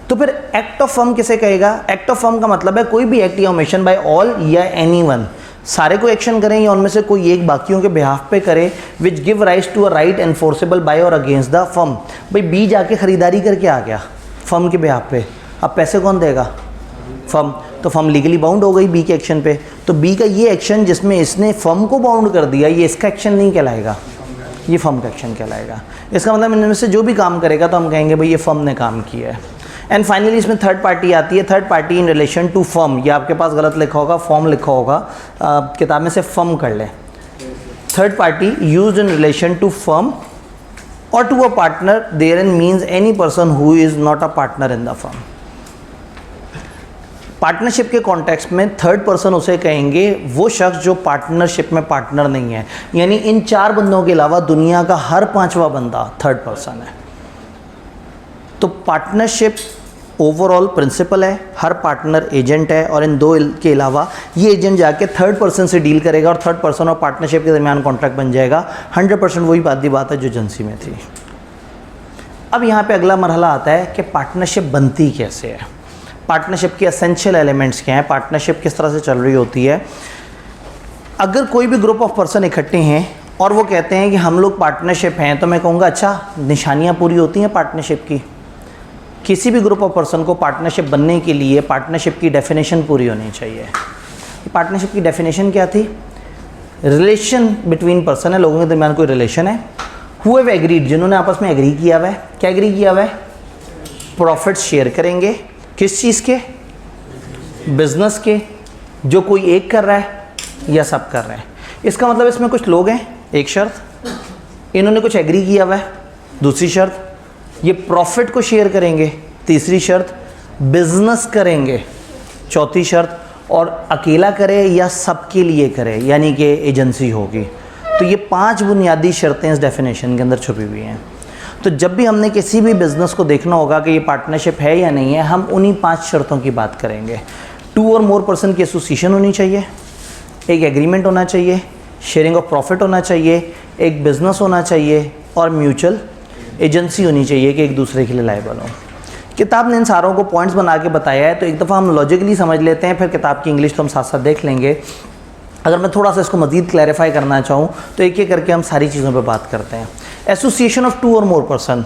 तो फिर एक्ट ऑफ फर्म किसे कहेगा? एक्ट ऑफ फर्म का मतलब है कोई भी एक्ट या ओमिशन बाय ऑल या एनीवन, सारे को एक्शन करें या उनमें से कोई एक बाकियों के बिहाफ पे करे, which give rise to a right enforceable by और अगेंस्ट द फर्म। भाई बी जाके खरीदारी करके आ गया फर्म के बिहाफ पे, अब पैसे कौन देगा? फर्म। तो फर्म लीगली बाउंड हो गई बी के एक्शन पे। तो बी का ये एक्शन जिसमें इसने फर्म को बाउंड कर दिया, ये इसका एक्शन नहीं कहलाएगा, ये फर्म का एक्शन कहलाएगा। इसका मतलब इनमें से जो भी काम करेगा तो हम कहेंगे भाई ये फर्म ने काम किया है। एंड फाइनली इसमें थर्ड पार्टी आती है। Third party in relation to firm, ये आपके पास गलत लिखा होगा, फॉर्म लिखा होगा, किताब में से फर्म कर ले। Third party used in relation to firm और to a partner therein means any person who is not a partner in the firm. Partnership के कॉन्टेक्स्ट में थर्ड पर्सन उसे कहेंगे वो शख्स जो पार्टनरशिप में पार्टनर नहीं है, यानी इन चार बंदों के अलावा दुनिया का हर पांचवा बंदा थर्ड पर्सन है। तो पार्टनरशिप ओवरऑल प्रिंसिपल है, हर पार्टनर एजेंट है, और इन दो के अलावा ये एजेंट जाके थर्ड पर्सन से डील करेगा और थर्ड पर्सन और पार्टनरशिप के दरमियान कॉन्ट्रैक्ट बन जाएगा। 100% वही बात है जो एजेंसी में थी। अब यहाँ पे अगला मरहला आता है कि पार्टनरशिप बनती कैसे है, पार्टनरशिप के एसेंशियल एलिमेंट्स क्या हैं, पार्टनरशिप किस तरह से चल रही होती है। अगर कोई भी ग्रुप ऑफ पर्सन इकट्ठे हैं और वो कहते हैं कि हम लोग पार्टनरशिप हैं, तो मैं कहूँगा अच्छा निशानियाँ पूरी होती हैं पार्टनरशिप की। किसी भी ग्रुप ऑफ पर्सन को पार्टनरशिप बनने के लिए पार्टनरशिप की डेफिनेशन पूरी होनी चाहिए। पार्टनरशिप की डेफिनेशन क्या थी? रिलेशन बिटवीन पर्सन है, लोगों के दरमियान कोई रिलेशन है, हु हैव एग्रीड, जिन्होंने आपस में एग्री किया हुआ है। क्या एग्री किया हुआ है? प्रॉफिट्स शेयर करेंगे। किस चीज़ के? बिजनेस के। जो कोई एक कर रहा है या सब कर रहे हैं। इसका मतलब इसमें कुछ लोग हैं, एक शर्त, इन्होंने कुछ एग्री किया हुआ है, दूसरी शर्त, ये प्रॉफिट को शेयर करेंगे, तीसरी शर्त, बिजनेस करेंगे, चौथी शर्त, और अकेला करे या सबके लिए करे, यानी कि एजेंसी होगी। तो ये 5 बुनियादी शर्तें इस डेफिनेशन के अंदर छुपी हुई हैं। तो जब भी हमने किसी भी बिज़नेस को देखना होगा कि ये पार्टनरशिप है या नहीं है, हम उन्हीं 5 शर्तों की बात करेंगे। 2 और मोर पर्सन की एसोसिएशन होनी चाहिए, एक एग्रीमेंट होना चाहिए, शेयरिंग ऑफ प्रॉफिट होना चाहिए, एक बिज़नेस होना चाहिए, और म्यूचुअल एजेंसी होनी चाहिए कि एक दूसरे के लिए लायबल हो। किताब ने इन सारों को पॉइंट्स बना के बताया है, तो एक दफ़ा हम लॉजिकली समझ लेते हैं, फिर किताब की इंग्लिश तो हम साथ साथ देख लेंगे। अगर मैं थोड़ा सा इसको मज़ीद क्लैरिफाई करना चाहूँ तो एक एक करके हम सारी चीज़ों पे बात करते हैं। एसोसिएशन ऑफ 2 और मोर पर्सन,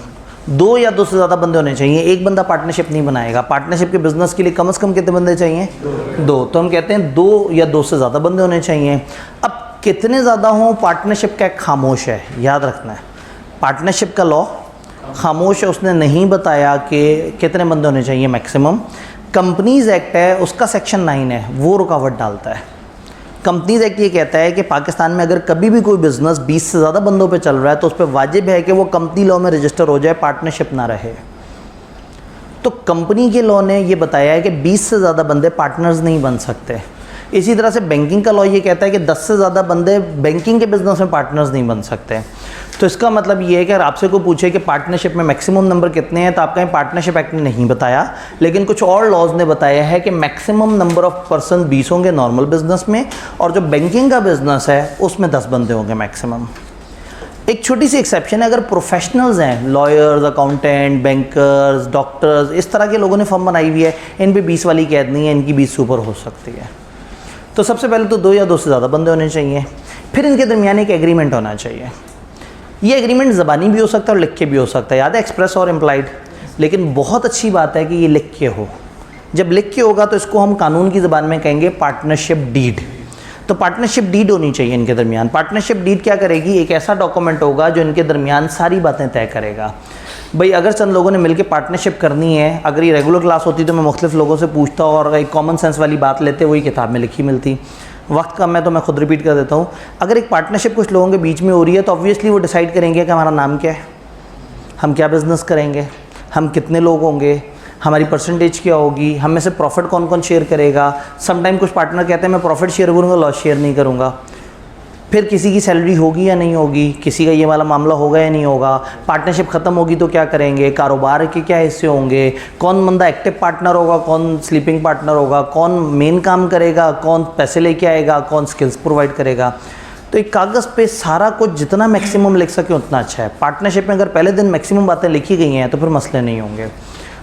2 या 2 से ज़्यादा बंदे होने चाहिए। एक बंदा पार्टनरशिप नहीं बनाएगा। पार्टनरशिप के बिजनेस के लिए कम से कम कितने बंदे चाहिए? 2। तो हम कहते हैं 2 या 2 से ज़्यादा बंदे होने चाहिए। अब कितने ज़्यादा हों, पार्टनरशिप का एक खामोश है, याद रखना है। पार्टनरशिप का लॉ खामोश है, उसने नहीं बताया कि कितने बंदे होने चाहिए मैक्सिमम। कंपनीज़ एक्ट है, उसका सेक्शन 9 है, वो रुकावट डालता है। कंपनीज एक्ट ये कहता है कि पाकिस्तान में अगर कभी भी कोई बिज़नेस 20 से ज़्यादा बंदों पे चल रहा है तो उस पर वाजिब है कि वो कंपनी लॉ में रजिस्टर हो जाए, पार्टनरशिप ना रहे। तो कंपनी के लॉ ने ये बताया है कि 20 से ज़्यादा बंदे पार्टनर्स नहीं बन सकते। इसी तरह से बैंकिंग का लॉ ये कहता है कि 10 से ज़्यादा बंदे बैंकिंग के बिज़नेस में पार्टनर्स नहीं बन सकते। तो इसका मतलब ये है कि अगर आपसे कोई पूछे कि पार्टनरशिप में मैक्सिमम नंबर कितने हैं, तो आप कहें पार्टनरशिप एक्ट ने नहीं बताया, लेकिन कुछ और लॉज ने बताया है कि मैक्सिमम नंबर ऑफ पर्सन 20 होंगे नॉर्मल बिजनेस में, और जो बैंकिंग का बिजनेस है उसमें 10 बंदे होंगे मैक्सिमम। एक छोटी सी एक्सेप्शन है, अगर प्रोफेशनल्स हैं, लॉयर्स, अकाउंटेंट, बैंकर्स, डॉक्टर्स, इस तरह के लोगों ने फर्म बनाई हुई है, इन पे 20 वाली कैद नहीं है, इनकी 20 से ऊपर हो सकती है। तो सबसे पहले तो 2 या 2 से ज़्यादा बंदे होने चाहिए, फिर इनके दरमियान एक एग्रीमेंट होना चाहिए। ये एग्रीमेंट ज़बानी भी हो सकता है और लिख के भी हो सकता है, याद है एक्सप्रेस और इम्प्लाइड, लेकिन बहुत अच्छी बात है कि ये लिख के हो। जब लिख के होगा तो इसको हम कानून की ज़बान में कहेंगे पार्टनरशिप डीड। तो पार्टनरशिप डीड होनी चाहिए इनके दरमियान। पार्टनरशिप डीड क्या करेगी, एक ऐसा डॉक्यूमेंट होगा जो इनके दरमियान सारी बातें तय करेगा। भाई अगर चंद लोगों ने मिलकर पार्टनरशिप करनी है, अगर ये रेगुलर क्लास होती तो मैं मुख्तलिफ लोगों से पूछता और एक कॉमन सेंस वाली बात लेते, वही किताब में लिखी मिलती। वक्त कम है तो मैं खुद रिपीट कर देता हूँ। अगर एक पार्टनरशिप कुछ लोगों के बीच में हो रही है तो ऑब्वियसली वो डिसाइड करेंगे कि हमारा नाम क्या है, हम क्या बिज़नेस करेंगे, हम कितने लोग होंगे, हमारी परसेंटेज क्या होगी, हम में से प्रॉफिट कौन कौन शेयर करेगा। समटाइम कुछ पार्टनर कहते हैं मैं प्रॉफिट शेयर करूँगा, लॉस शेयर नहीं करूँगा। फिर किसी की सैलरी होगी या नहीं होगी, किसी का ये वाला मामला होगा या नहीं होगा, पार्टनरशिप ख़त्म होगी तो क्या करेंगे, कारोबार के क्या हिस्से होंगे, कौन बंदा एक्टिव पार्टनर होगा, कौन स्लीपिंग पार्टनर होगा, कौन मेन काम करेगा, कौन पैसे लेके आएगा, कौन स्किल्स प्रोवाइड करेगा। तो एक कागज़ पे सारा कुछ जितना मैक्सिमम लिख सके उतना अच्छा है। पार्टनरशिप में अगर पहले दिन मैक्सिमम बातें लिखी गई हैं तो फिर मसले नहीं होंगे।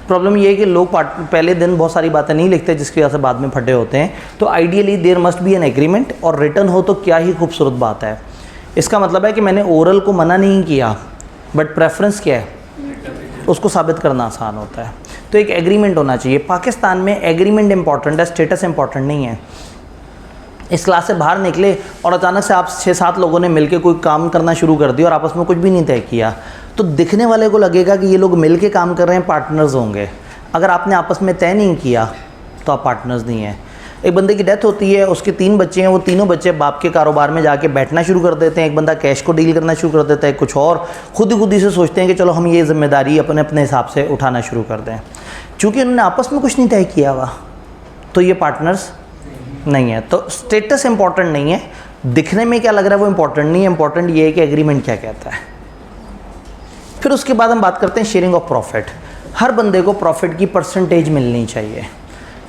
प्रॉब्लम ये है कि लोग पहले दिन बहुत सारी बातें नहीं लिखते, जिसकी वजह से बाद में फटे होते हैं। तो ideally there must be an agreement, और रिटर्न हो तो क्या ही खूबसूरत बात है। इसका मतलब है कि मैंने ओरल को मना नहीं किया, बट प्रेफरेंस क्या है उसको साबित करना आसान होता है। तो एक एग्रीमेंट होना चाहिए। पाकिस्तान में एग्रीमेंट इंपॉर्टेंट है, स्टेटस इंपॉर्टेंट नहीं है। इस क्लास से बाहर निकले और अचानक से आप 6-7 लोगों ने मिलकर कोई काम करना शुरू कर दिया और आपस में कुछ भी नहीं तय किया, तो दिखने वाले को लगेगा कि ये लोग मिलके काम कर रहे हैं, पार्टनर्स होंगे। अगर आपने आपस में तय नहीं किया तो आप पार्टनर्स नहीं हैं। एक बंदे की डेथ होती है, उसके 3 बच्चे हैं, वो तीनों बच्चे बाप के कारोबार में जाके बैठना शुरू कर देते हैं। एक बंदा कैश को डील करना शुरू कर देता है, कुछ और खुद ही से सोचते हैं कि चलो हम ये जिम्मेदारी अपने अपने हिसाब से उठाना शुरू कर दें। चूँकि उन्होंने आपस में कुछ नहीं तय किया हुआ, तो ये पार्टनर्स नहीं है। तो स्टेटस इंपॉर्टेंट नहीं है, दिखने में क्या लग रहा है वो इंपॉर्टेंट नहीं है, इंपॉर्टेंट ये है कि एग्रीमेंट क्या कहता है। फिर उसके बाद हम बात करते हैं शेयरिंग ऑफ प्रॉफिट। हर बंदे को प्रॉफिट की परसेंटेज मिलनी चाहिए।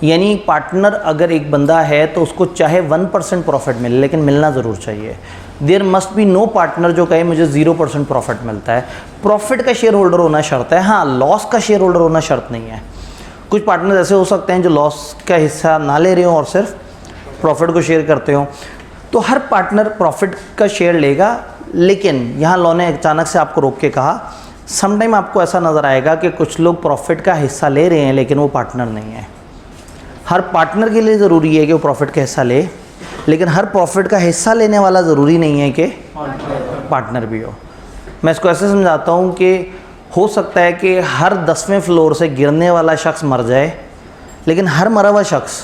यानी पार्टनर अगर एक बंदा है तो उसको चाहे 1% प्रॉफिट मिले, लेकिन मिलना ज़रूर चाहिए। There must be no partner जो कहे मुझे 0% प्रॉफिट मिलता है। प्रॉफिट का शेयर होल्डर होना शर्त है, हाँ लॉस का शेयर होल्डर होना शर्त नहीं है। कुछ पार्टनर ऐसे हो सकते हैं जो लॉस का हिस्सा ना ले रहे हो और सिर्फ प्रॉफिट को शेयर करते हो। तो हर पार्टनर प्रॉफिट का शेयर लेगा, लेकिन यहाँ लॉ ने अचानक से आपको रोक के कहा, समटाइम आपको ऐसा नज़र आएगा कि कुछ लोग प्रॉफिट का हिस्सा ले रहे हैं लेकिन वो पार्टनर नहीं है। हर पार्टनर के लिए ज़रूरी है कि वो प्रॉफिट का हिस्सा ले, लेकिन हर प्रॉफिट का हिस्सा लेने वाला ज़रूरी नहीं है कि पार्टनर भी हो। मैं इसको ऐसे समझाता हूँ कि हो सकता है कि हर 10वें फ्लोर से गिरने वाला शख्स मर जाए, लेकिन हर मरा हुआ शख्स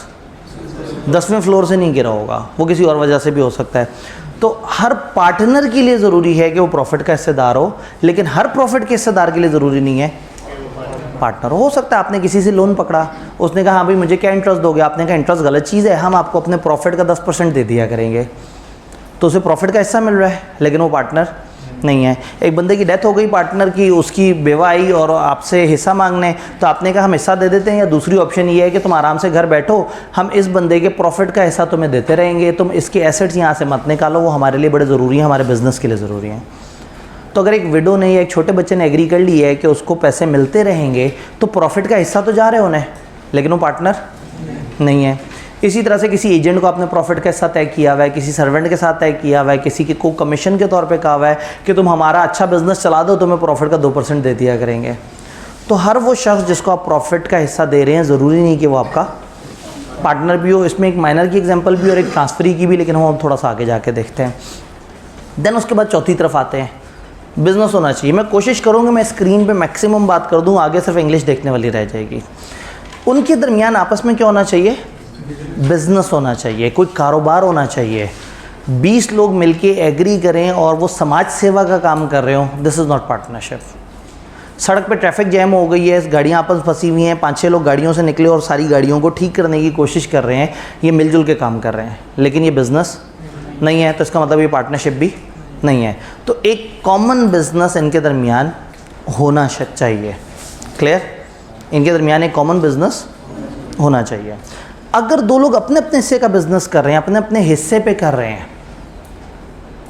10वें फ्लोर से नहीं गिरा होगा, वो किसी और वजह से भी हो सकता है। तो हर पार्टनर के लिए ज़रूरी है कि वो प्रॉफिट का हिस्सेदार हो, लेकिन हर प्रॉफिट के हिस्सेदार के लिए ज़रूरी नहीं है पार्टनर। हो सकता है आपने किसी से लोन पकड़ा, उसने कहा हाँ भाई मुझे क्या इंटरेस्ट दोगे, आपने कहा इंटरेस्ट गलत चीज़ है, हम आपको अपने प्रॉफिट का 10% दे दिया करेंगे, तो उसे प्रॉफिट का हिस्सा मिल रहा है, लेकिन वो पार्टनर नहीं है। एक बंदे की डेथ हो गई पार्टनर की, उसकी बेवा आई और आपसे हिस्सा मांगने, तो आपने कहा हम हिस्सा दे देते हैं, या दूसरी ऑप्शन ये है कि तुम आराम से घर बैठो, हम इस बंदे के प्रॉफिट का हिस्सा तुम्हें देते रहेंगे, तुम इसके एसेट्स यहाँ से मत निकालो, वो हमारे लिए बड़े ज़रूरी हैं, हमारे बिज़नेस के लिए ज़रूरी हैं। तो अगर एक विडो ने या एक छोटे बच्चे ने एग्री कर ली है कि उसको पैसे मिलते रहेंगे, तो प्रॉफिट का हिस्सा तो जा रहे उन्हें, लेकिन वो पार्टनर नहीं है। इसी तरह से किसी एजेंट को आपने प्रॉफिट के साथ तय किया हुआ है, किसी सर्वेंट के साथ तय किया हुआ है, किसी के को कमीशन के तौर पे कहा हुआ है कि तुम हमारा अच्छा बिजनेस चला दो, तुम्हें प्रॉफिट का 2% दे दिया करेंगे। तो हर वो शख्स जिसको आप प्रॉफिट का हिस्सा दे रहे हैं, ज़रूरी नहीं कि वो आपका पार्टनर भी हो। इसमें एक माइनर की एग्जाम्पल भी और एक ट्रांसफरी की भी, लेकिन हम थोड़ा सा आगे जाके देखते हैं। देन उसके बाद चौथी तरफ आते हैं, बिज़नेस होना चाहिए। मैं कोशिश करूँगा मैं स्क्रीन पर मैक्सिमम बात कर दूँ, आगे सिर्फ इंग्लिश देखने वाली रह जाएगी। उनके दरमियान आपस में क्या होना चाहिए, बिज़नेस होना चाहिए, कोई कारोबार होना चाहिए। 20 लोग मिलके एग्री करें और वो समाज सेवा का काम कर रहे हो, दिस इज़ नॉट पार्टनरशिप। सड़क पे ट्रैफिक जैम हो गई है, गाड़ियाँ आपस फंसी हुई हैं, 5-6 लोग गाड़ियों से निकले और सारी गाड़ियों को ठीक करने की कोशिश कर रहे हैं, ये मिलजुल के काम कर रहे हैं, लेकिन ये बिज़नेस नहीं है, तो इसका मतलब ये पार्टनरशिप भी नहीं है। तो एक कॉमन बिज़नेस इनके दरमियान होना चाहिए। क्लियर? इनके दरमियान एक कॉमन बिज़नेस होना चाहिए। अगर 2 लोग अपने अपने हिस्से का बिज़नेस कर रहे हैं, अपने अपने हिस्से पे कर रहे हैं,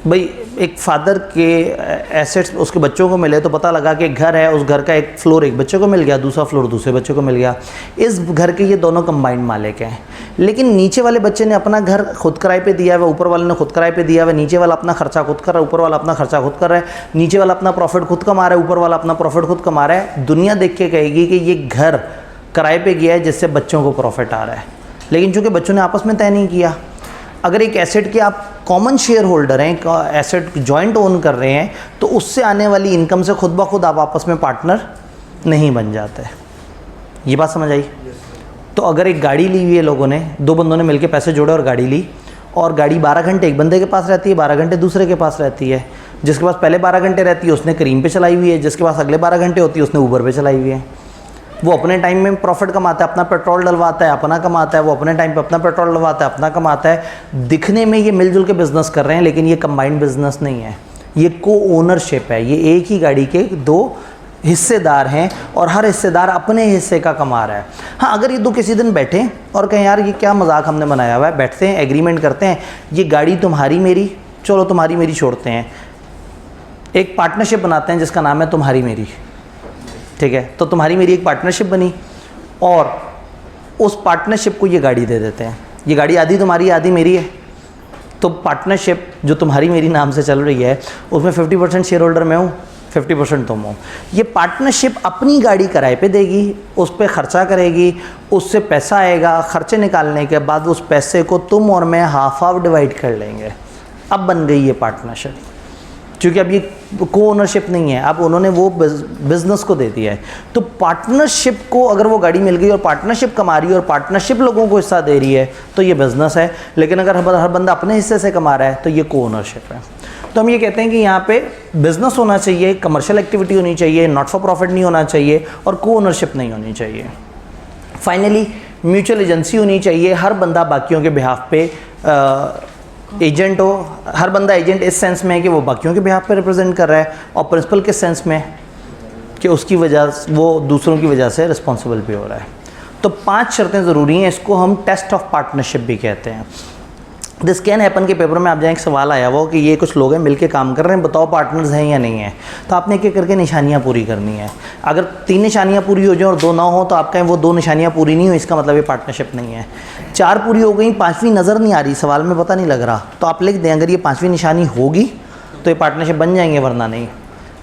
भाई एक फादर के एसेट्स उसके बच्चों को मिले, तो पता लगा कि एक घर है, उस घर का एक फ्लोर एक बच्चे को मिल गया, दूसरा फ्लोर दूसरे बच्चे को मिल गया। इस घर के ये दोनों कंबाइंड मालिक हैं, लेकिन नीचे वाले बच्चे ने अपना घर खुद किराए पे दिया है, ऊपर वाले ने खुद किराए पे दिया है। नीचे वाला अपना खर्चा खुद कर रहा है, ऊपर वाला अपना खर्चा खुद कर रहा है। नीचे वाला अपना प्रॉफिट खुद कमा रहा है, ऊपर वाला अपना प्रॉफिट खुद कमा रहा है। दुनिया देख के कहेगी कि ये घर किराए पे गया है जिससे बच्चों को प्रॉफिट आ रहा है, लेकिन चूँकि बच्चों ने आपस में तय नहीं किया। अगर एक एसेट के आप कॉमन शेयर होल्डर हैं, एसेट जॉइंट ओन कर रहे हैं, तो उससे आने वाली इनकम से खुद ब खुद आप आपस में पार्टनर नहीं बन जाते। ये बात समझ आई? तो अगर एक गाड़ी ली हुई है लोगों ने, दो बंदों ने मिलकर पैसे जोड़े और गाड़ी ली, और गाड़ी 12 घंटे एक बंदे के पास रहती है, 12 घंटे दूसरे के पास रहती है। जिसके पास पहले 12 घंटे रहती है उसने करीम पे चलाई हुई है, जिसके पास अगले 12 घंटे होती है उसने ऊबर पे चलाई हुई है। वो अपने टाइम में प्रॉफिट कमाता है, अपना पेट्रोल डलवाता है, अपना कमाता है। वो अपने टाइम पे अपना पेट्रोल डलवाता है, अपना कमाता है। दिखने में ये मिलजुल के बिजनेस कर रहे हैं, लेकिन ये कंबाइंड बिजनेस नहीं है, ये को ओनरशिप है। ये एक ही गाड़ी के दो हिस्सेदार हैं और हर हिस्सेदार अपने हिस्से का कमा रहा है। हाँ, अगर ये दो किसी दिन बैठे और कहें यार ये क्या मजाक हमने बनाया हुआ है, बैठते हैं एग्रीमेंट करते हैं, ये गाड़ी तुम्हारी मेरी, चलो तुम्हारी मेरी छोड़ते हैं, एक पार्टनरशिप बनाते हैं जिसका नाम है तुम्हारी मेरी, ठीक है? तो तुम्हारी मेरी एक पार्टनरशिप बनी और उस पार्टनरशिप को ये गाड़ी दे देते हैं। ये गाड़ी आधी तुम्हारी आधी मेरी है, तो पार्टनरशिप जो तुम्हारी मेरी नाम से चल रही है उसमें 50% शेयर होल्डर मैं हूँ, 50% तुम हो। ये पार्टनरशिप अपनी गाड़ी किराए पे देगी, उस पर ख़र्चा करेगी, उससे पैसा आएगा, ख़र्चे निकालने के बाद उस पैसे को तुम और मैं हाफ हाफ डिवाइड कर लेंगे। अब बन गई ये पार्टनरशिप, क्योंकि अब ये को ओनरशिप नहीं है, अब उन्होंने वो बिजनेस को दे दिया है। तो पार्टनरशिप को अगर वो गाड़ी मिल गई और पार्टनरशिप कमा रही है और पार्टनरशिप लोगों को हिस्सा दे रही है तो ये बिजनेस है। लेकिन अगर हर बंदा अपने हिस्से से कमा रहा है तो ये को ओनरशिप है। तो हम ये कहते हैं कि यहाँ पे बिजनेस होना चाहिए, कमर्शियल एक्टिविटी होनी चाहिए, नॉट फॉर प्रॉफिट नहीं होना चाहिए और को ओनरशिप नहीं होनी चाहिए। फाइनली म्यूचुअल एजेंसी होनी चाहिए। हर बंदा बाकियों के बिहाफ पे एजेंट हो। हर बंदा एजेंट इस सेंस में है कि वो बाकियों के बिहाफ पे रिप्रेजेंट कर रहा है, और प्रिंसिपल के सेंस में कि उसकी वजह वो दूसरों की वजह से रिस्पॉन्सिबल भी हो रहा है। तो 5 शर्तें ज़रूरी हैं, इसको हम टेस्ट ऑफ पार्टनरशिप भी कहते हैं। दिस कैन हैपन के पेपर में आप जाए एक सवाल आया वो कि ये कुछ लोग हैं मिलके काम कर रहे हैं, बताओ पार्टनर्स हैं या नहीं है। तो आपने एक एक करके निशानियां पूरी करनी है। अगर 3 निशानियां पूरी हो जाए और 2 ना हो तो आप कहें वो 2 निशानियां पूरी नहीं हो, इसका मतलब ये पार्टनरशिप नहीं है। 4 पूरी हो गई, 5वीं नज़र नहीं आ रही, सवाल में पता नहीं लग रहा, तो आप लिख दें अगर ये 5वीं निशानी होगी तो ये पार्टनरशिप बन जाएंगे, वरना नहीं।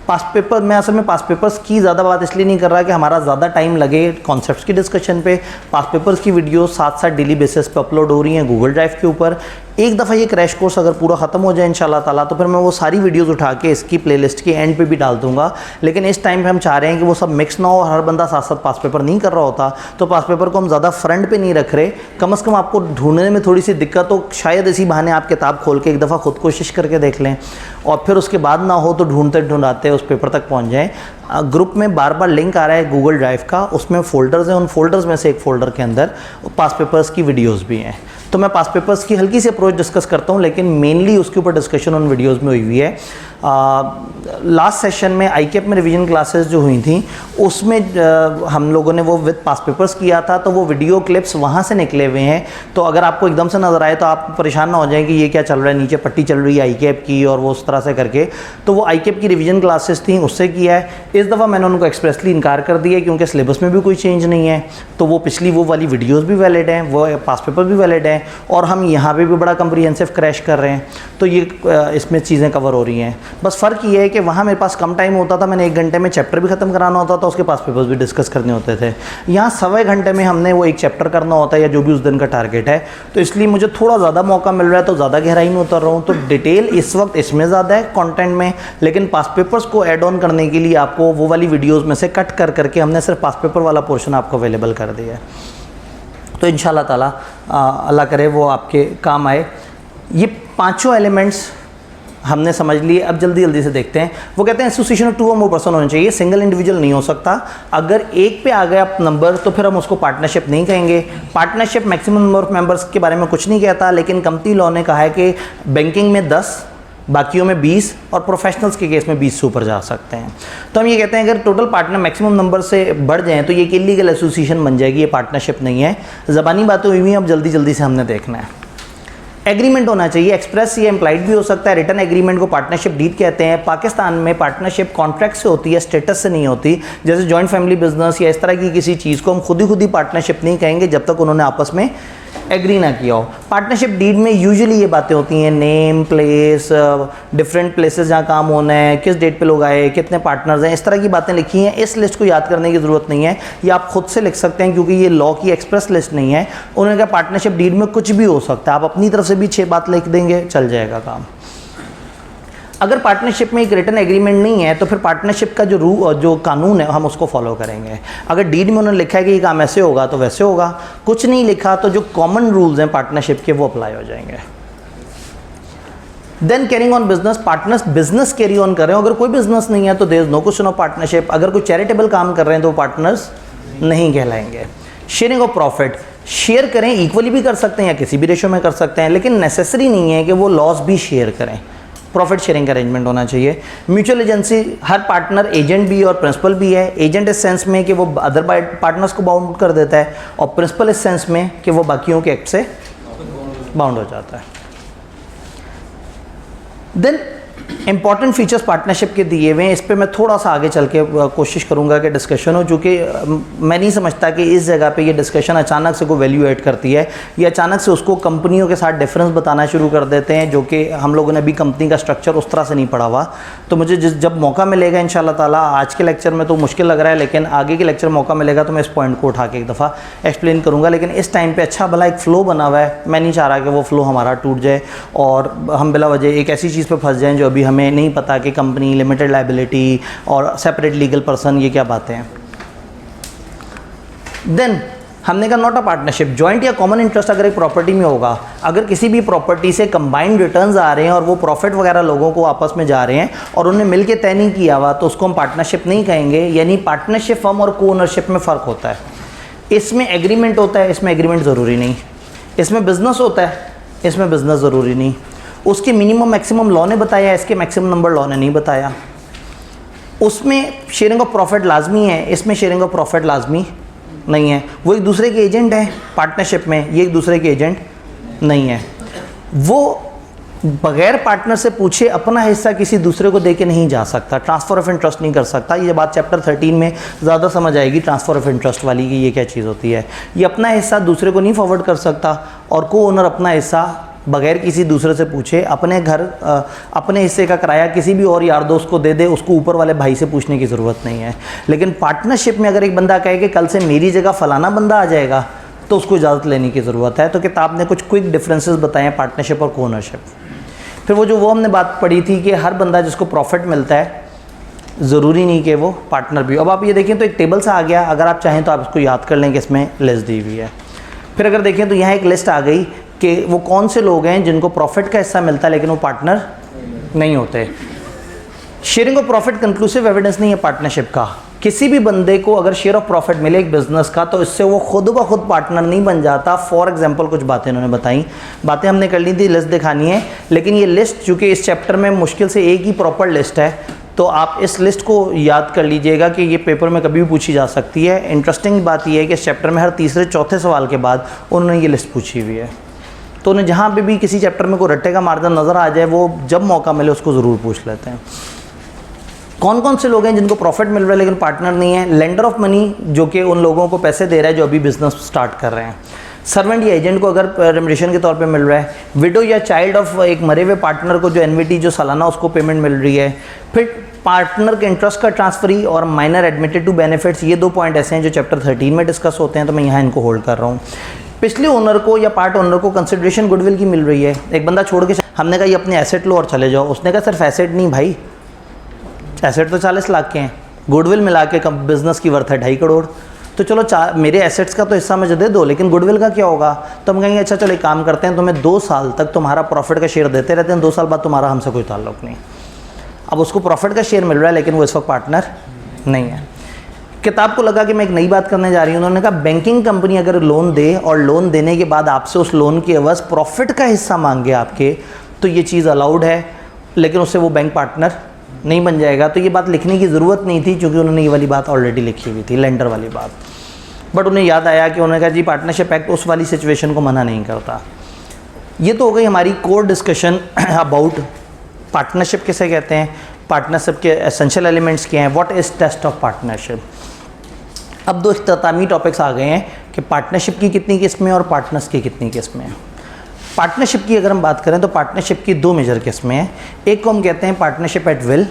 पास पेपर, मैं असल में पास पेपर्स की ज़्यादा बात इसलिए नहीं कर रहा कि हमारा ज़्यादा टाइम लगे कॉन्सेप्ट्स की डिस्कशन पे। पास पेपर्स की वीडियो साथ साथ डेली बेसिस पे अपलोड हो रही हैं गूगल ड्राइव के ऊपर। एक दफ़ा ये क्रैश कोर्स अगर पूरा ख़त्म हो जाए इंशाल्लाह ताला तो फिर मैं वो सारी वीडियोस उठा के इसकी प्लेलिस्ट के एंड पे भी डाल दूंगा। लेकिन इस टाइम पे हम चाह रहे हैं कि वो सब मिक्स ना हो, हर बंदा साथ साथ पास पेपर नहीं कर रहा होता, तो पास पेपर को हम ज़्यादा फ्रंट पे नहीं रख रहे। कम से कम आपको ढूंढने में थोड़ी सी दिक्कत हो, शायद इसी बहाने आप किताब खोल के एक दफ़ा खुद कोशिश करके देख लें, और फिर उसके बाद ना हो तो ढूंढते ढूंढाते उस पेपर तक पहुँच जाएँ। ग्रुप में बार बार लिंक आ रहा है गूगल ड्राइव का, उसमें फ़ोल्डर्स हैं, उन फोल्डर्स में से एक फ़ोल्डर के अंदर पास पेपर्स की वीडियोस भी हैं। तो मैं पास पेपर्स की हल्की सी अप्रोच डिस्कस करता हूँ, लेकिन मेनली उसके ऊपर डिस्कशन उन वीडियोस में हुई हुई है। लास्ट सेशन में आईकेप में रिवीजन क्लासेस जो हुई थी उसमें हम लोगों ने वो विद पास पेपर्स किया था, तो वो वीडियो क्लिप्स वहाँ से निकले हुए हैं। तो अगर आपको एकदम से नज़र आए तो आप परेशान ना हो जाएं कि ये क्या चल रहा है, नीचे पट्टी चल रही है आईकेप की और वो उस तरह से करके। तो वो आईकेप की रिवीजन क्लासेस थी, उससे किया है। इस दफ़ा मैंने उनको एक्सप्रेसली इनकार कर दिया क्योंकि सिलेबस में भी कोई चेंज नहीं है, तो वो पिछली वो वाली वीडियोज़ भी वैलिड हैं, वो पास पेपर भी वैलिड हैं, और हम यहाँ पे भी बड़ा कम्प्रीहेंसिव क्रैश कर रहे हैं। तो ये इसमें चीज़ें कवर हो रही हैं। बस फ़र्क ये है कि वहाँ मेरे पास कम टाइम होता था, मैंने 1 घंटे में चैप्टर भी ख़त्म कराना होता था, उसके पास पेपर्स भी डिस्कस करने होते थे। यहाँ 1.25 घंटे में हमने वो एक चैप्टर करना होता है या जो भी उस दिन का टारगेट है, तो इसलिए मुझे थोड़ा ज़्यादा मौका मिल रहा है, तो ज़्यादा गहराई में उतर रहा हूँ। तो डिटेल इस वक्त इसमें ज़्यादा है कंटेंट में, लेकिन पास पेपर्स को ऐड ऑन करने के लिए आपको वो वाली वीडियोज़ में से कट कर करके हमने सिर्फ पास पेपर वाला पोर्शन आपको अवेलेबल कर दिया है। तो इंशाल्लाह ताला अल्लाह करे वो आपके काम आए। ये 5 एलिमेंट्स हमने समझ लिए। अब जल्दी जल्दी से देखते हैं। वो कहते हैं एसोसिएशन ऑफ 2 और मोर पर्सन होने चाहिए, सिंगल इंडिविजुअल नहीं हो सकता। अगर एक पे आ गया नंबर तो फिर हम उसको पार्टनरशिप नहीं कहेंगे। Partnership maximum number of members के बारे में कुछ नहीं कहता, लेकिन कंपनी लॉ ने कहा है कि बैंकिंग में 10, बाकियों में 20 और प्रोफेशनल्स के केस में 20 से ऊपर जा सकते हैं। तो हम ये कहते हैं अगर टोटल पार्टनर मैक्सिमम नंबर से बढ़ जाएँ तो ये एक इलीगल एसोसिएशन बन जाएगी, ये पार्टनरशिप नहीं है। ज़बानी बातें हुई हुई हैं, अब जल्दी जल्दी से हमने देखना है। एग्रीमेंट होना चाहिए, एक्सप्रेस या इम्प्लाइड भी हो सकता है। रिटर्न एग्रीमेंट को पार्टनरशिप डीड कहते हैं। पाकिस्तान में पार्टनरशिप कॉन्ट्रैक्ट से होती है, स्टेटस से नहीं होती। जैसे जॉइंट फैमिली बिजनेस या इस तरह की किसी चीज़ को हम खुद ही पार्टनरशिप नहीं कहेंगे जब तक उन्होंने आपस में एग्री ना किया हो। पार्टनरशिप डीड में यूजुअली ये बातें होती हैं, नेम, प्लेस, डिफरेंट प्लेसेस जहाँ काम होना है, किस डेट पे लोग आए, कितने पार्टनर्स हैं, इस तरह की बातें लिखी हैं। इस लिस्ट को याद करने की ज़रूरत नहीं है, ये आप खुद से लिख सकते हैं क्योंकि ये लॉ की एक्सप्रेस लिस्ट नहीं है। उन्होंने कहा पार्टनरशिप डीड में कुछ भी हो सकता है, आप अपनी तरफ से भी 6 बात लिख देंगे, चल जाएगा काम। अगर पार्टनरशिप में एक रिटन एग्रीमेंट नहीं है तो फिर पार्टनरशिप का जो कानून है हम उसको फॉलो करेंगे। अगर डीड में उन्होंने लिखा है कि ये काम ऐसे होगा तो वैसे होगा, कुछ नहीं लिखा तो जो कॉमन रूल्स हैं पार्टनरशिप के वो अप्लाई हो जाएंगे। Then carrying on business, partners business carry on कर रहे हो। अगर कोई बिजनेस नहीं है तो there is no question of partnership. अगर कोई चैरिटेबल काम कर रहे हैं तो वो पार्टनर्स नहीं कहलाएंगे। शेयरिंग ऑफ प्रॉफिट, शेयर करें, इक्वली भी कर सकते हैं या किसी भी रेशो में कर सकते हैं, लेकिन नेसेसरी नहीं है कि वो लॉस भी शेयर करें। प्रॉफिट शेयरिंग अरेंजमेंट होना चाहिए। म्यूचुअल एजेंसी, हर पार्टनर एजेंट भी और प्रिंसिपल भी है। एजेंट इस सेंस में कि वो अदर पार्टनर्स को बाउंड कर देता है, और प्रिंसिपल इस सेंस में कि वो बाकियों के एक्ट से बाउंड हो जाता है। देन इंपॉर्टेंट फीचर्स पार्टनरशिप के दिए हुए हैं, इस पे मैं थोड़ा सा आगे चल के कोशिश करूंगा कि डिस्कशन हो, चूँकि मैं नहीं समझता कि इस जगह पे ये डिस्कशन अचानक से कोई वैल्यू ऐड करती है या अचानक से उसको कंपनियों के साथ डिफरेंस बताना शुरू कर देते हैं, जो कि हम लोगों ने अभी कंपनी का स्ट्रक्चर उस तरह से नहीं पढ़ा हुआ। तो मुझे जब मौका मिलेगा इंशाल्लाह ताला, आज के लेक्चर में तो मुश्किल लग रहा है, लेकिन आगे के लेक्चर मौका मिलेगा तो मैं इस पॉइंट को उठा के एक दफ़ा एक्सप्लेन करूँगा। लेकिन इस टाइम पर अच्छा भला एक फ़्लो बना हुआ है, मैं नहीं चाह रहा कि वो फ़्लो हमारा टूट जाए और हम बिला वजह एक ऐसी चीज़ पर फंस जाएँ जो अभी हमें नहीं पता कि कंपनी, लिमिटेड लायबिलिटी और सेपरेट लीगल पर्सन, ये क्या बातें हैं। देन हमने कहा नॉट अ पार्टनरशिप, जॉइंट या कॉमन इंटरेस्ट अगर एक प्रॉपर्टी में होगा, अगर किसी भी प्रॉपर्टी से कंबाइंड रिटर्न्स आ रहे हैं और वो प्रॉफिट वगैरह लोगों को आपस में जा रहे हैं और उन्हें मिलके तय नहीं किया हुआ, तो उसको हम पार्टनरशिप नहीं कहेंगे। यानी पार्टनरशिप फर्म और को ओनरशिप में फ़र्क होता है। इसमें एग्रीमेंट होता है, इसमें एग्रीमेंट ज़रूरी नहीं। इसमें बिजनेस होता है, इसमें बिजनेस ज़रूरी नहीं। उसके मिनिमम मैक्सिमम लॉ ने बताया, इसके मैक्सिमम नंबर लॉ ने नहीं बताया। उसमें शेयरिंग ऑफ प्रॉफिट लाजमी है, इसमें शेयरिंग ऑफ प्रॉफिट लाजमी नहीं है। वो एक दूसरे के एजेंट हैं पार्टनरशिप में, ये एक दूसरे के एजेंट नहीं है। वो बगैर पार्टनर से पूछे अपना हिस्सा किसी दूसरे को दे के नहीं जा सकता, ट्रांसफ़र ऑफ इंटरेस्ट नहीं कर सकता। ये बात चैप्टर 13 में ज़्यादा समझ आएगी, ट्रांसफ़र ऑफ इंटरेस्ट वाली, कि ये क्या चीज़ होती है। ये अपना हिस्सा दूसरे को नहीं फॉरवर्ड कर सकता, और को ओनर अपना हिस्सा बगैर किसी दूसरे से पूछे अपने घर अपने हिस्से का किराया किसी भी और यार दोस्त को दे दे, उसको ऊपर वाले भाई से पूछने की ज़रूरत नहीं है। लेकिन पार्टनरशिप में अगर एक बंदा कहे कि कल से मेरी जगह फ़लाना बंदा आ जाएगा, तो उसको इजाज़त लेने की ज़रूरत है। तो किताब ने कुछ क्विक डिफरेंसेस बताए हैं पार्टनरशिप और कोनरशिप। फिर वो हमने बात पढ़ी थी कि हर बंदा जिसको प्रॉफिट मिलता है ज़रूरी नहीं कि वो पार्टनर भी हो। अब आप ये देखें तो एक टेबल सा आ गया, अगर आप चाहें तो आप इसको याद कर लें कि इसमें लिस्ट दी हुई है। फिर अगर देखें तो यहाँ एक लिस्ट आ गई कि वो कौन से लोग हैं जिनको प्रॉफिट का हिस्सा मिलता है लेकिन वो पार्टनर नहीं होते। Sharing of profit conclusive evidence नहीं है पार्टनरशिप का। किसी भी बंदे को अगर शेयर ऑफ प्रॉफिट मिले एक बिजनेस का, तो इससे वो खुद ब खुद पार्टनर नहीं बन जाता। फॉर एग्जांपल कुछ बातें इन्होंने बताई, बातें हमने कर ली थी, लिस्ट दिखानी है, लेकिन ये लिस्ट चूँकि इस चैप्टर में मुश्किल से एक ही प्रॉपर लिस्ट है, तो आप इस लिस्ट को याद कर लीजिएगा कि ये पेपर में कभी भी पूछी जा सकती है। इंटरेस्टिंग बात यह है कि इस चैप्टर में हर तीसरे चौथे सवाल के बाद उन्होंने ये लिस्ट पूछी हुई है। तो उन्हें जहाँ पे भी किसी चैप्टर में कोई रट्टे का मार्जिन नज़र आ जाए, वो जब मौका मिले उसको ज़रूर पूछ लेते हैं। कौन कौन से लोग हैं जिनको प्रॉफिट मिल रहा है लेकिन पार्टनर नहीं है? लेंडर ऑफ मनी, जो कि उन लोगों को पैसे दे रहा है जो अभी बिजनेस स्टार्ट कर रहे हैं। सर्वेंट या एजेंट को अगर रेमुनरेशन के तौर पे मिल रहा है। विडो या चाइल्ड ऑफ एक मरे हुए पार्टनर को जो एनवीटी जो सालाना उसको पेमेंट मिल रही है। फिर पार्टनर के इंटरेस्ट का ट्रांसफरी और माइनर एडमिटेड टू बेनिफिट्स, ये 2 पॉइंट ऐसे हैं जो चैप्टर 13 में डिस्कस होते हैं, तो मैं यहाँ इनको होल्ड कर रहा हूँ। पिछले ओनर को या पार्ट ओनर को कंसिडरेशन गुडविल की मिल रही है। एक बंदा छोड़ के, हमने कहा ये अपने एसेट लो और चले जाओ, उसने कहा सिर्फ एसेट नहीं भाई, एसेट तो 40 लाख के हैं, गुडविल मिला के बिजनेस की वर्थ है 2.5 करोड़, तो चलो मेरे एसेट्स का तो हिस्सा मुझे दे दो, लेकिन गुडविल का क्या होगा? तो हम कहेंगे अच्छा चलो एक काम करते हैं, तुम्हें 2 साल तक तुम्हारा प्रॉफिट का शेयर देते रहते हैं, 2 साल बाद तुम्हारा हमसे कोई ताल्लुक नहीं। अब उसको प्रॉफिट का शेयर मिल रहा है लेकिन वो इस वक्त पार्टनर नहीं है। किताब को लगा कि मैं एक नई बात करने जा रही हूँ। उन्होंने कहा बैंकिंग कंपनी अगर लोन दे और लोन देने के बाद आपसे उस लोन के एवज प्रॉफिट का हिस्सा मांगे आपके, तो ये चीज़ अलाउड है, लेकिन उससे वो बैंक पार्टनर नहीं बन जाएगा। तो ये बात लिखने की ज़रूरत नहीं थी क्योंकि उन्होंने ये वाली बात ऑलरेडी लिखी हुई थी, लेंडर वाली बात। बट उन्हें याद आया कि उन्होंने कहा जी पार्टनरशिप एक्ट उस वाली सिचुएशन को मना नहीं करता। ये तो हो गई हमारी कोर डिस्कशन अबाउट पार्टनरशिप किसे कहते हैं, पार्टनरशिप के एसेंशियल एलिमेंट्स क्या हैं, what is test of partnership. अब दो इख्तितामी टॉपिक्स आ गए हैं कि पार्टनरशिप की कितनी किस्में और पार्टनर्स की कितनी किस्में हैं। पार्टनरशिप की अगर हम बात करें तो पार्टनरशिप की दो मेजर किस्में हैं। एक को हम कहते हैं पार्टनरशिप एट विल,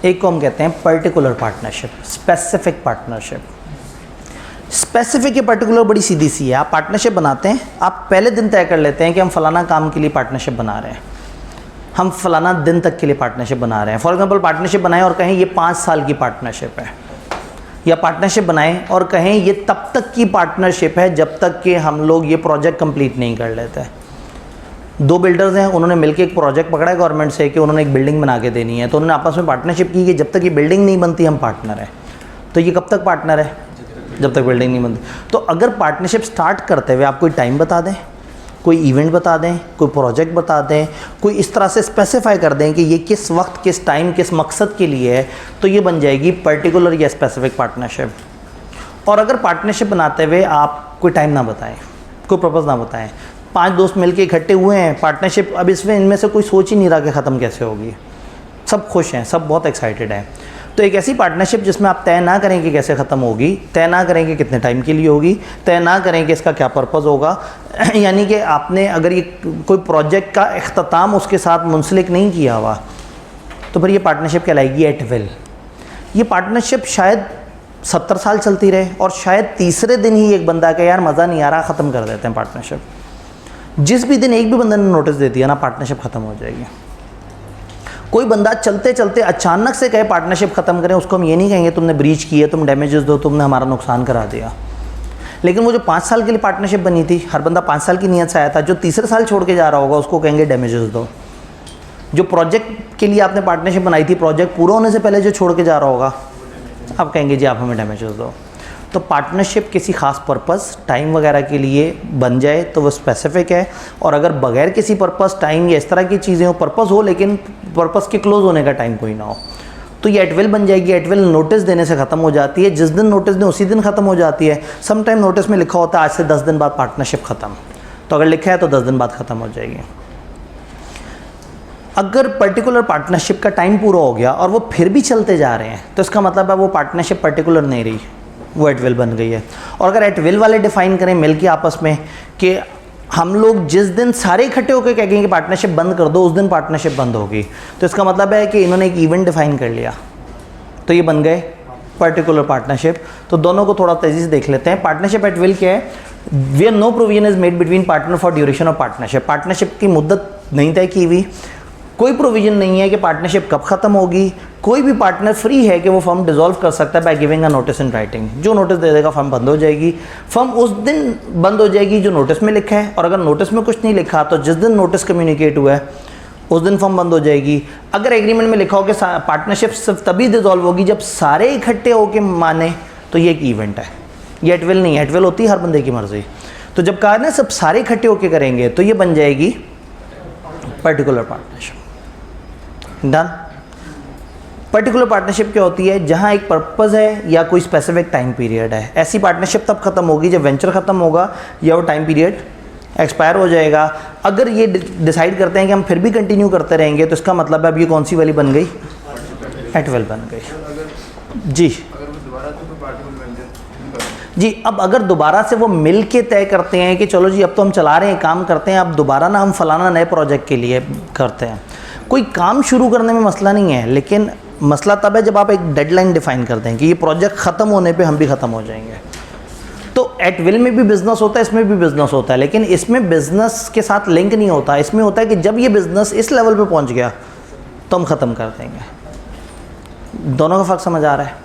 एक को हम कहते हैं particular partnership, specific partnership. Specific या पर्टिकुलर बड़ी सीधी सी है। आप पार्टनरशिप बनाते हैं, आप पहले दिन तय कर लेते हैं कि हम फलाना काम के लिए पार्टनरशिप बना रहे हैं, हम फलाना दिन तक के लिए पार्टनरशिप बना रहे हैं। फॉर एग्जांपल पार्टनरशिप बनाएं और कहें ये 5 साल की पार्टनरशिप है, या पार्टनरशिप बनाएं और कहें ये तब तक की पार्टनरशिप है जब तक कि हम लोग ये प्रोजेक्ट कंप्लीट नहीं कर लेते। दो बिल्डर्स हैं, उन्होंने मिलकर एक प्रोजेक्ट पकड़ा है गवर्नमेंट से कि उन्होंने एक बिल्डिंग बना के देनी है, तो उन्होंने आपस में पार्टनरशिप की कि जब तक ये बिल्डिंग नहीं बनती हम पार्टनर हैं। तो ये कब तक पार्टनर है? जब तक बिल्डिंग नहीं बनती। तो अगर पार्टनरशिप स्टार्ट करते हुए आप कोई टाइम बता दें, कोई इवेंट बता दें, कोई प्रोजेक्ट बता दें, कोई इस तरह से स्पेसिफाई कर दें कि ये किस वक्त, किस टाइम, किस मकसद के लिए है, तो ये बन जाएगी पर्टिकुलर या स्पेसिफिक पार्टनरशिप। और अगर पार्टनरशिप बनाते हुए आप कोई टाइम ना बताएं, कोई पर्पज़ ना बताएं, 5 दोस्त मिलके इकट्ठे हुए हैं पार्टनरशिप, अब इसमें इनमें से कोई सोच ही नहीं रहा कि ख़त्म कैसे होगी, सब खुश हैं, सब बहुत एक्साइटेड हैं, तो एक ऐसी पार्टनरशिप जिसमें आप तय ना करें कि कैसे ख़त्म होगी, तय ना करें कि कितने टाइम के लिए होगी, तय ना करें कि इसका क्या पर्पज़ होगा, यानी कि आपने अगर ये कोई प्रोजेक्ट का इख्तिताम उसके साथ मुंसलिक नहीं किया हुआ, तो फिर ये पार्टनरशिप कहलाएगी एट विल। ये पार्टनरशिप शायद 70 साल चलती रहे और शायद तीसरे दिन ही एक बंदा का यार मज़ा नहीं आ रहा, ख़त्म कर देते हैं पार्टनरशिप। जिस भी दिन एक भी बंदे ने नोटिस दे दिया ना, पार्टनरशिप ख़त्म हो जाएगी। कोई बंदा चलते चलते अचानक से कहे पार्टनरशिप ख़त्म करें, उसको हम ये नहीं कहेंगे तुमने ब्रीच की है, तुम डैमेजेस दो, तुमने हमारा नुकसान करा दिया। लेकिन वो जो 5 साल के लिए पार्टनरशिप बनी थी, हर बंदा 5 साल की नीयत से आया था, जो तीसरे साल छोड़ के जा रहा होगा उसको कहेंगे डैमेजेस दो। जो प्रोजेक्ट के लिए आपने पार्टनरशिप बनाई थी, प्रोजेक्ट पूरा होने से पहले जो छोड़ के जा रहा होगा, आप कहेंगे जी आप हमें डैमेजेस दो। तो पार्टनरशिप किसी ख़ास पर्पस, टाइम वगैरह के लिए बन जाए तो वो स्पेसिफिक है, और अगर बगैर किसी पर्पस, टाइम या इस तरह की चीज़ें हो, पर्पस हो लेकिन पर्पस के क्लोज़ होने का टाइम कोई ना हो, तो ये एट विल बन जाएगी। एट विल नोटिस देने से ख़त्म हो जाती है, जिस दिन नोटिस दें उसी दिन ख़त्म हो जाती है। सम टाइम नोटिस में लिखा होता है आज से 10 दिन बाद पार्टनरशिप ख़त्म, तो अगर लिखा है तो 10 दिन बाद ख़त्म हो जाएगी। अगर पर्टिकुलर पार्टनरशिप का टाइम पूरा हो गया और वो फिर भी चलते जा रहे हैं, तो इसका मतलब है वो पार्टनरशिप पर्टिकुलर नहीं रही, वो एट विल बन गई है। और अगर एट विल वाले डिफाइन करें मिल के आपस में कि हम लोग जिस दिन सारे इकट्ठे होकर कहेंगे कि पार्टनरशिप बंद कर दो, उस दिन पार्टनरशिप बंद होगी, तो इसका मतलब है कि इन्होंने एक इवेंट डिफाइन कर लिया, तो ये बन गए पर्टिकुलर पार्टनरशिप। तो दोनों को थोड़ा तेज़ी से देख लेते हैं। पार्टनरशिप एट विल क्या है? Where no provision is made between partner for duration of partnership. Partnership की मुद्दत नहीं तय की हुई, कोई प्रोविज़न नहीं है कि पार्टनरशिप कब ख़त्म होगी। कोई भी पार्टनर फ्री है कि वो फर्म डिसॉल्व कर सकता है by giving a notice in writing. जो नोटिस दे देगा फर्म बंद हो जाएगी। फर्म उस दिन बंद हो जाएगी जो नोटिस में लिखा है, और अगर नोटिस में कुछ नहीं लिखा तो जिस दिन नोटिस कम्युनिकेट हुआ है उस दिन फर्म बंद हो जाएगी। अगर एग्रीमेंट में लिखा हो कि पार्टनरशिप सिर्फ तभी डिसॉल्व होगी जब सारे इकट्ठे होकर माने, तो ये एक इवेंट है, ये एट विल नहीं। एट विल होती है हर बंदे की मर्जी। तो जब कहा ना सब सारे इकट्ठे होकर करेंगे तो ये बन जाएगी particular partnership. Done. Particular partnership क्या होती है? जहां एक पर्पस है या कोई स्पेसिफिक टाइम पीरियड है। ऐसी पार्टनरशिप तब खत्म होगी जब वेंचर खत्म होगा या वो टाइम पीरियड एक्सपायर हो जाएगा। अगर ये डिसाइड करते हैं कि हम फिर भी कंटिन्यू करते रहेंगे, तो इसका मतलब है अब ये कौन सी वाली बन गई? एट विल बन गई जी। जी, अब अगर दोबारा से वो मिल के तय करते हैं कि चलो जी अब तो हम चला रहे हैं, काम करते हैं, अब दोबारा ना हम फलाना नए प्रोजेक्ट के लिए करते हैं। कोई काम शुरू करने में मसला नहीं है, लेकिन मसला तब है जब आप एक डेडलाइन डिफाइन कर दें कि ये प्रोजेक्ट ख़त्म होने पे हम भी ख़त्म हो जाएंगे। तो एट विल में भी बिज़नेस होता है, इसमें भी बिज़नेस होता है, लेकिन इसमें बिज़नेस के साथ लिंक नहीं होता। इसमें होता है कि जब ये बिज़नेस इस लेवल पे पहुंच गया तो हम ख़त्म कर देंगे। दोनों का फ़र्क समझ आ रहा है?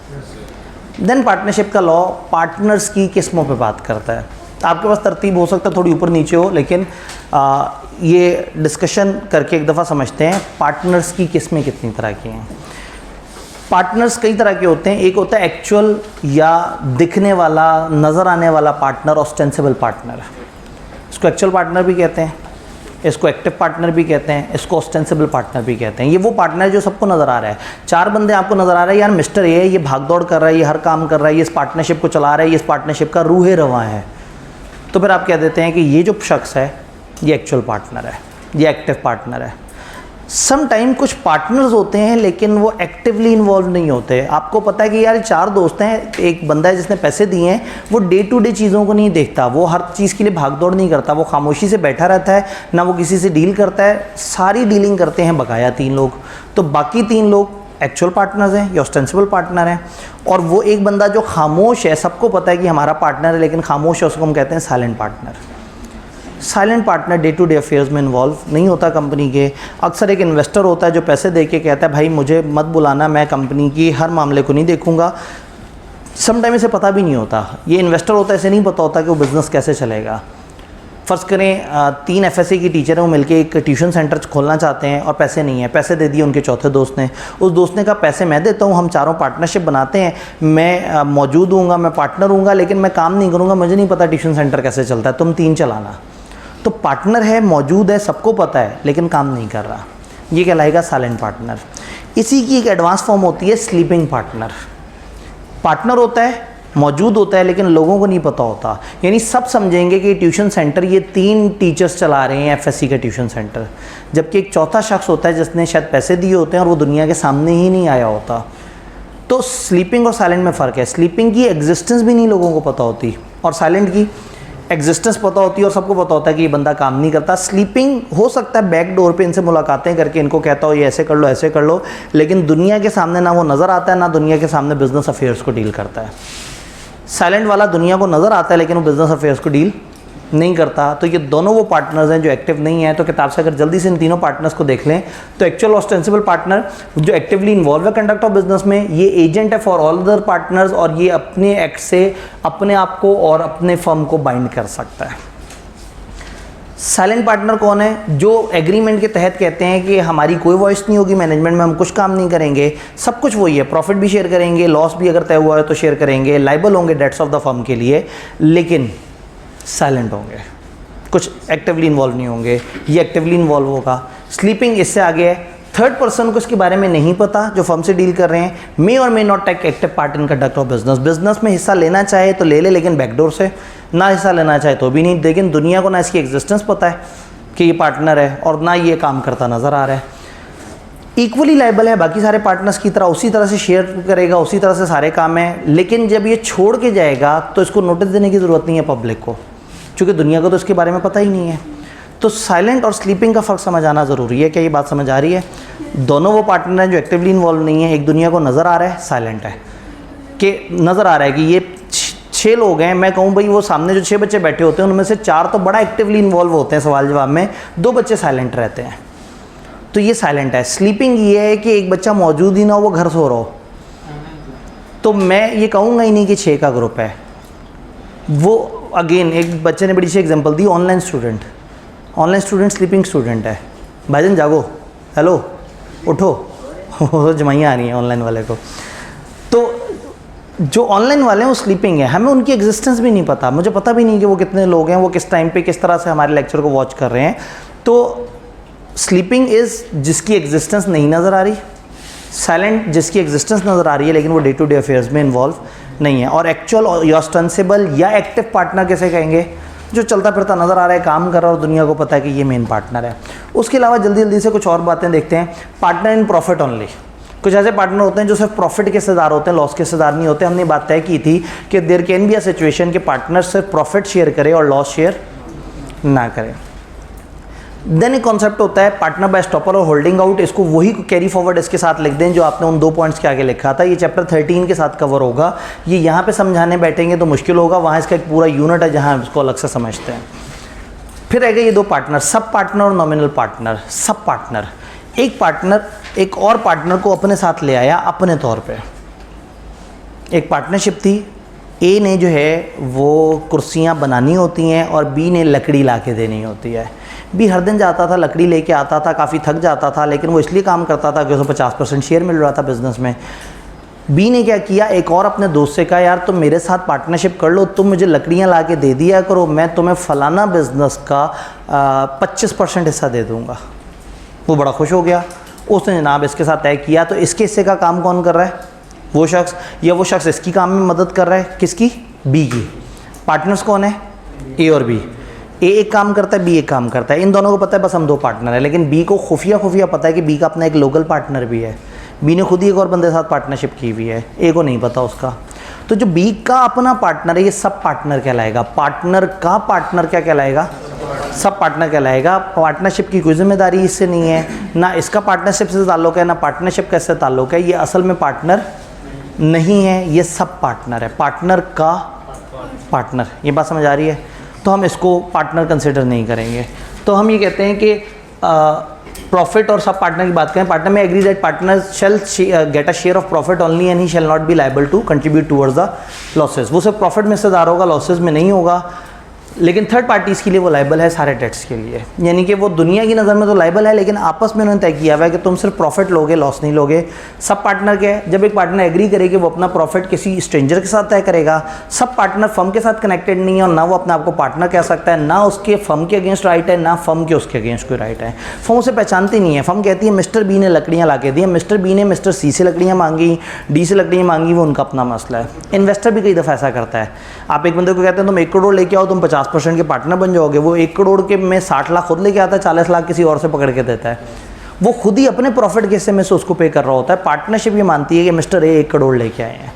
देन पार्टनरशिप का लॉ पार्टनर्स की किस्मों पे बात करता है। आपके पास तरतीब हो सकता है थोड़ी ऊपर नीचे हो, लेकिन ये डिस्कशन करके एक दफ़ा समझते हैं पार्टनर्स की किस्में कितनी तरह की हैं। पार्टनर्स कई तरह के होते हैं। एक होता है एक्चुअल या दिखने वाला, नज़र आने वाला पार्टनर, ऑस्टेंसिबल पार्टनर। इसको एक्चुअल पार्टनर भी कहते हैं, इसको एक्टिव पार्टनर भी कहते हैं, इसको ऑस्टेंसिबल पार्टनर भी कहते हैं। ये वो पार्टनर है जो सबको नज़र आ रहा है। 4 बंदे आपको नज़र आ रहे हैं, यार मिस्टर ये भाग दौड़ कर रहा है, ये हर काम कर रहा है, ये इस पार्टनरशिप को चला रहा है, ये इस पार्टनरशिप का रूह रवां है। तो फिर आप कह देते हैं कि ये जो शख्स है ये एक्चुअल पार्टनर है, ये एक्टिव पार्टनर है। सम टाइम कुछ पार्टनर्स होते हैं लेकिन वो एक्टिवली इन्वॉल्व नहीं होते। आपको पता है कि यार 4 दोस्त हैं, एक बंदा है जिसने पैसे दिए हैं, वो डे टू डे चीज़ों को नहीं देखता, वो हर चीज़ के लिए भागदौड़ नहीं करता, वो खामोशी से बैठा रहता है, ना वो किसी से डील करता है, सारी डीलिंग करते हैं बकाया 3 लोग। तो बाकी 3 लोग एक्चुअल पार्टनर्स हैं या ऑस्टेंसिबल पार्टनर हैं, और वो एक बंदा जो खामोश है, सबको पता है कि हमारा पार्टनर है लेकिन खामोश है, उसको हम कहते हैं silent partner. Silent partner day to day affairs में इन्वॉल्व नहीं होता कंपनी के। अक्सर एक इन्वेस्टर होता है जो पैसे दे के कहता है भाई मुझे मत बुलाना, मैं कंपनी की हर मामले को नहीं देखूंगा। समटाइम इसे पता भी नहीं होता, ये इन्वेस्टर होता है, इसे नहीं पता होता कि वो बिज़नेस कैसे चलेगा। फ़र्ज़ करें 3 FSA की टीचर हैं, वो मिलके एक ट्यूशन सेंटर खोलना चाहते हैं और पैसे नहीं है, पैसे दे दिए उनके चौथे दोस्त ने। उस दोस्त ने कहा पैसे मैं देता हूँ, हम चारों पार्टनरशिप बनाते हैं, मैं मौजूद हूँगा, मैं पार्टनर हूँगा, लेकिन मैं काम नहीं करूँगा, मुझे नहीं पता ट्यूशन सेंटर कैसे चलता है, तुम 3 चलाना। तो पार्टनर है, मौजूद है, सबको पता है, लेकिन काम नहीं कर रहा, ये कहलाएगा साइलेंट पार्टनर। इसी की एक एडवांस फॉर्म होती है स्लीपिंग पार्टनर। पार्टनर होता है, मौजूद होता है, लेकिन लोगों को नहीं पता होता। यानी सब समझेंगे कि ट्यूशन सेंटर ये 3 टीचर्स चला रहे हैं FSC का ट्यूशन सेंटर, जबकि एक चौथा शख्स होता है जिसने शायद पैसे दिए होते हैं और वो दुनिया के सामने ही नहीं आया होता। तो स्लीपिंग और साइलेंट में फ़र्क है। स्लीपिंग की एग्जिस्टेंस भी नहीं लोगों को पता होती, और साइलेंट की एग्जिस्टेंस पता होती है और सबको पता होता है कि ये बंदा काम नहीं करता। स्लीपिंग हो सकता है बैक डोर पे इनसे मुलाकातें करके इनको कहता हो ये ऐसे कर लो, ऐसे कर लो, लेकिन दुनिया के सामने ना वो नज़र आता है, ना दुनिया के सामने बिजनेस अफेयर्स को डील करता है। साइलेंट वाला दुनिया को नज़र आता है लेकिन वो बिजनेस अफेयर्स को डील नहीं करता। तो ये दोनों वो पार्टनर्स हैं जो एक्टिव नहीं है। तो किताब से अगर जल्दी से इन तीनों पार्टनर्स को देख लें तो एक्चुअल ऑस्टेंसिबल पार्टनर जो एक्टिवली इन्वॉल्व है कंडक्ट ऑफ बिजनेस में, ये एजेंट है फॉर ऑल अदर पार्टनर्स, और ये अपने एक्ट से अपने आप को और अपने फर्म को बाइंड कर सकता है। साइलेंट पार्टनर कौन है? जो एग्रीमेंट के तहत कहते हैं कि हमारी कोई वॉइस नहीं होगी मैनेजमेंट में, हम कुछ काम नहीं करेंगे, सब कुछ वही है, प्रॉफिट भी शेयर करेंगे, लॉस भी अगर तय हुआ है तो शेयर करेंगे, लाइबल होंगे डेट्स ऑफ द फर्म के लिए, लेकिन साइलेंट होंगे, कुछ एक्टिवली इन्वॉल्व नहीं होंगे। ये एक्टिवली इन्वॉल्व होगा। स्लीपिंग इससे आगे है, थर्ड पर्सन को इसके बारे में नहीं पता जो फर्म से डील कर रहे हैं, मे और may not take active part in conduct of business. Business में हिस्सा लेना चाहे तो ले ले, लेकिन बैकडोर से, ना हिस्सा लेना चाहे तो भी नहीं। लेकिन दुनिया को ना इसकी एग्जिस्टेंस पता है कि ये पार्टनर है और ना ये काम करता नज़र आ रहा है। इक्वली लाइबल है बाकी सारे पार्टनर्स की तरह, उसी तरह से शेयर करेगा, उसी तरह से सारे काम है, लेकिन जब ये छोड़ के जाएगा तो इसको नोटिस देने की ज़रूरत नहीं है पब्लिक को, क्योंकि दुनिया को तो इसके बारे में पता ही नहीं है। तो साइलेंट और स्लीपिंग का फ़र्क समझ आना ज़रूरी है। क्या ये बात समझ आ रही है? दोनों वो पार्टनर हैं जो एक्टिवली इन्वॉल्व नहीं है। एक दुनिया को नज़र आ रहा है, साइलेंट है, कि नज़र आ रहा है कि ये 6 लोग हैं, मैं कहूँ भाई वो सामने जो 6 बच्चे बैठे होते हैं उनमें से 4 तो बड़ा एक्टिवली इन्वॉल्व होते हैं सवाल जवाब में, 2 बच्चे साइलेंट रहते हैं, तो ये साइलेंट है। स्लीपिंग ये है कि एक बच्चा मौजूद ही ना हो, वो घर सो रहा हो, तो मैं ये कहूँगा ही नहीं कि 6 का ग्रुप है। वो अगेन एक बच्चे ने बड़ी सी एग्जांपल दी, ऑनलाइन स्टूडेंट स्लीपिंग स्टूडेंट है। भाईजान जागो, हेलो उठो, जमाइयाँ आ रही हैं ऑनलाइन वाले को। तो जो ऑनलाइन वाले हैं वो स्लीपिंग है, हमें उनकी एग्जिस्टेंस भी नहीं पता, मुझे पता भी नहीं कि वो कितने लोग हैं, वो किस टाइम पे किस तरह से हमारे लेक्चर को वॉच कर रहे हैं। तो स्लीपिंग इज़ जिसकी एग्जिस्टेंस नहीं नज़र आ रही, साइलेंट जिसकी एग्जिस्टेंस नज़र आ रही है लेकिन वो डे टू डे अफेयर्स में इन्वॉल्व नहीं है। और एक्चुअल ऑस्टेंसिबल या एक्टिव पार्टनर कैसे कहेंगे? जो चलता फिरता नज़र आ रहा है, काम कर रहा है और दुनिया को पता है कि ये मेन पार्टनर है। उसके अलावा जल्दी जल्दी से कुछ और बातें देखते हैं। पार्टनर इन प्रॉफिट ओनली, कुछ ऐसे पार्टनर होते हैं जो सिर्फ प्रॉफिट के हिस्सेदार होते हैं, लॉस के हिस्सेदार नहीं होते। हमने बात तय की थी कि there can be a situation कि पार्टनर सिर्फ प्रॉफिट शेयर करे और लॉस शेयर ना करे। देन एक कॉन्सेप्ट होता है पार्टनर बाय स्टॉपर और होल्डिंग आउट, इसको वही कैरी फॉरवर्ड इसके साथ लिख दें जो आपने उन 2 पॉइंट्स के आगे लिखा था। ये चैप्टर 13 के साथ कवर होगा, ये यहाँ पे समझाने बैठेंगे तो मुश्किल होगा, वहाँ इसका एक पूरा यूनिट है जहाँ इसको अलग से समझते हैं। फिर रह गए ये 2 पार्टनर, सब पार्टनर और नॉमिनल पार्टनर। सब पार्टनर, एक पार्टनर एक और पार्टनर को अपने साथ ले आया अपने तौर पे। एक पार्टनरशिप थी, ए ने जो है वो कुर्सियाँ बनानी होती हैं और बी ने लकड़ी ला के देनी होती है। बी हर दिन जाता था, लकड़ी लेके आता था, काफ़ी थक जाता था, लेकिन वो इसलिए काम करता था कि उसे 50% शेयर मिल रहा था बिजनेस में। बी ने क्या किया, एक और अपने दोस्त से कहा यार तुम मेरे साथ पार्टनरशिप कर लो, तुम मुझे लकड़ियाँ ला के दे दिया करो, मैं तुम्हें फ़लाना बिजनेस का 25% हिस्सा दे दूँगा। वो बड़ा खुश हो गया, उसने जनाब इसके साथ तय किया। तो इसके हिस्से का काम कौन कर रहा है? वो शख्स, या वो शख्स इसकी काम में मदद कर रहा है? किसकी? बी की। पार्टनर्स कौन है? ए और बी। ए एक काम करता है, बी एक काम करता है, इन दोनों को पता है बस हम दो पार्टनर हैं, लेकिन बी को खुफिया पता है कि बी का अपना एक लोकल पार्टनर भी है, बी ने खुद ही एक और बंदे के साथ पार्टनरशिप की हुई है, ए को नहीं पता उसका। तो जो बी का अपना पार्टनर है ये सब पार्टनर कहलाएगा। पार्टनर का पार्टनर क्या कहलाएगा? सब पार्टनर कहलाएगा। पार्टनरशिप की कोई जिम्मेदारी इससे नहीं है, ना इसका पार्टनरशिप से ताल्लुक है, ना पार्टनरशिप का इससे ताल्लुक है। ये असल में पार्टनर नहीं है, ये सब पार्टनर है। पार्टनर का पार्टनर, ये बात समझ आ रही है? तो हम इसको पार्टनर कंसिडर नहीं करेंगे। तो हम ये कहते हैं कि प्रॉफिट और सब पार्टनर की बात करें, पार्टनर में agree that partner shall get a share of profit only and he shall not be liable to contribute towards the losses. वो सिर्फ प्रॉफिट में हिस्सेदार होगा, लॉसेस में नहीं होगा। लेकिन थर्ड पार्टीज़ के लिए वो लायबल है सारे डेट्स के लिए, यानी कि वो दुनिया की नज़र में तो लायबल है, लेकिन आपस में उन्होंने तय किया हुआ है कि तुम सिर्फ प्रॉफिट लोगे, लॉस नहीं लोगे। सब पार्टनर के जब एक पार्टनर एग्री करे कि वो अपना प्रॉफिट किसी स्ट्रेंजर के साथ तय करेगा, सब पार्टनर फर्म के साथ कनेक्टेड नहीं है और ना वो अपने आप को पार्टनर कह सकता है, ना उसके फर्म के अगेंस्ट राइट है, ना फर्म के उसके अगेंस्ट कोई राइट है। फर्म उसे पहचानती नहीं है। फर्म कहती है मिस्टर बी ने लकड़ियाँ ला के दी, मिस्टर बी ने मिस्टर सी से लकड़ियाँ मांगी, डी से लकड़ियाँ मांगी, वो उनका अपना मसला है। इन्वेस्टर भी कई दफ़ा ऐसा करता है। आप एक बंदे को कहते हैं तुम 1 करोड़ लेके आओ, तुम 50% के पार्टनर बन जाओगे, वो 1 करोड़ के में 60 लाख खुद लेके आता है, 40 लाख किसी और से पकड़ के देता है। वो खुद ही अपने प्रॉफिट के हिस्से में से उसको पे कर रहा होता है। पार्टनरशिप ये मानती है कि मिस्टर ए 1 करोड़ लेके आए हैं।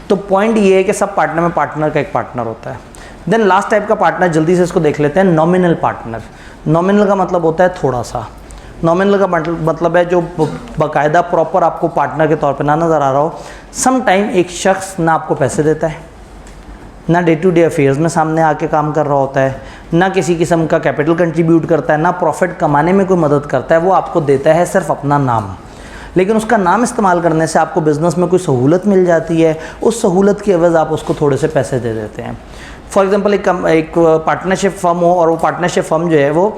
तो पॉइंट ये है कि सब पार्टनर में पार्टनर का एक पार्टनर होता है। देन लास्ट टाइप का पार्टनर, जल्दी से इसको देख लेते हैं, नॉमिनल पार्टनर। नॉमिनल का मतलब होता है थोड़ा सा। नॉमिनल का मतलब है जो बाकायदा प्रॉपर आपको पार्टनर के तौर पे ना नज़र आ रहा हो। सम टाइम एक शख्स ना आपको पैसे देता है, ना डे टू डे अफेयर्स में सामने आके काम कर रहा होता है, ना किसी किस्म का कैपिटल कंट्रीब्यूट करता है, ना प्रॉफिट कमाने में कोई मदद करता है। वो आपको देता है सिर्फ अपना नाम, लेकिन उसका नाम इस्तेमाल करने से आपको बिज़नेस में कोई सहूलत मिल जाती है। उस सहूलत की एवज़ आप उसको थोड़े से पैसे दे देते हैं। फॉर एग्ज़ाम्पल एक पार्टनरशिप फर्म हो और वो पार्टनरशिप फर्म जो है वो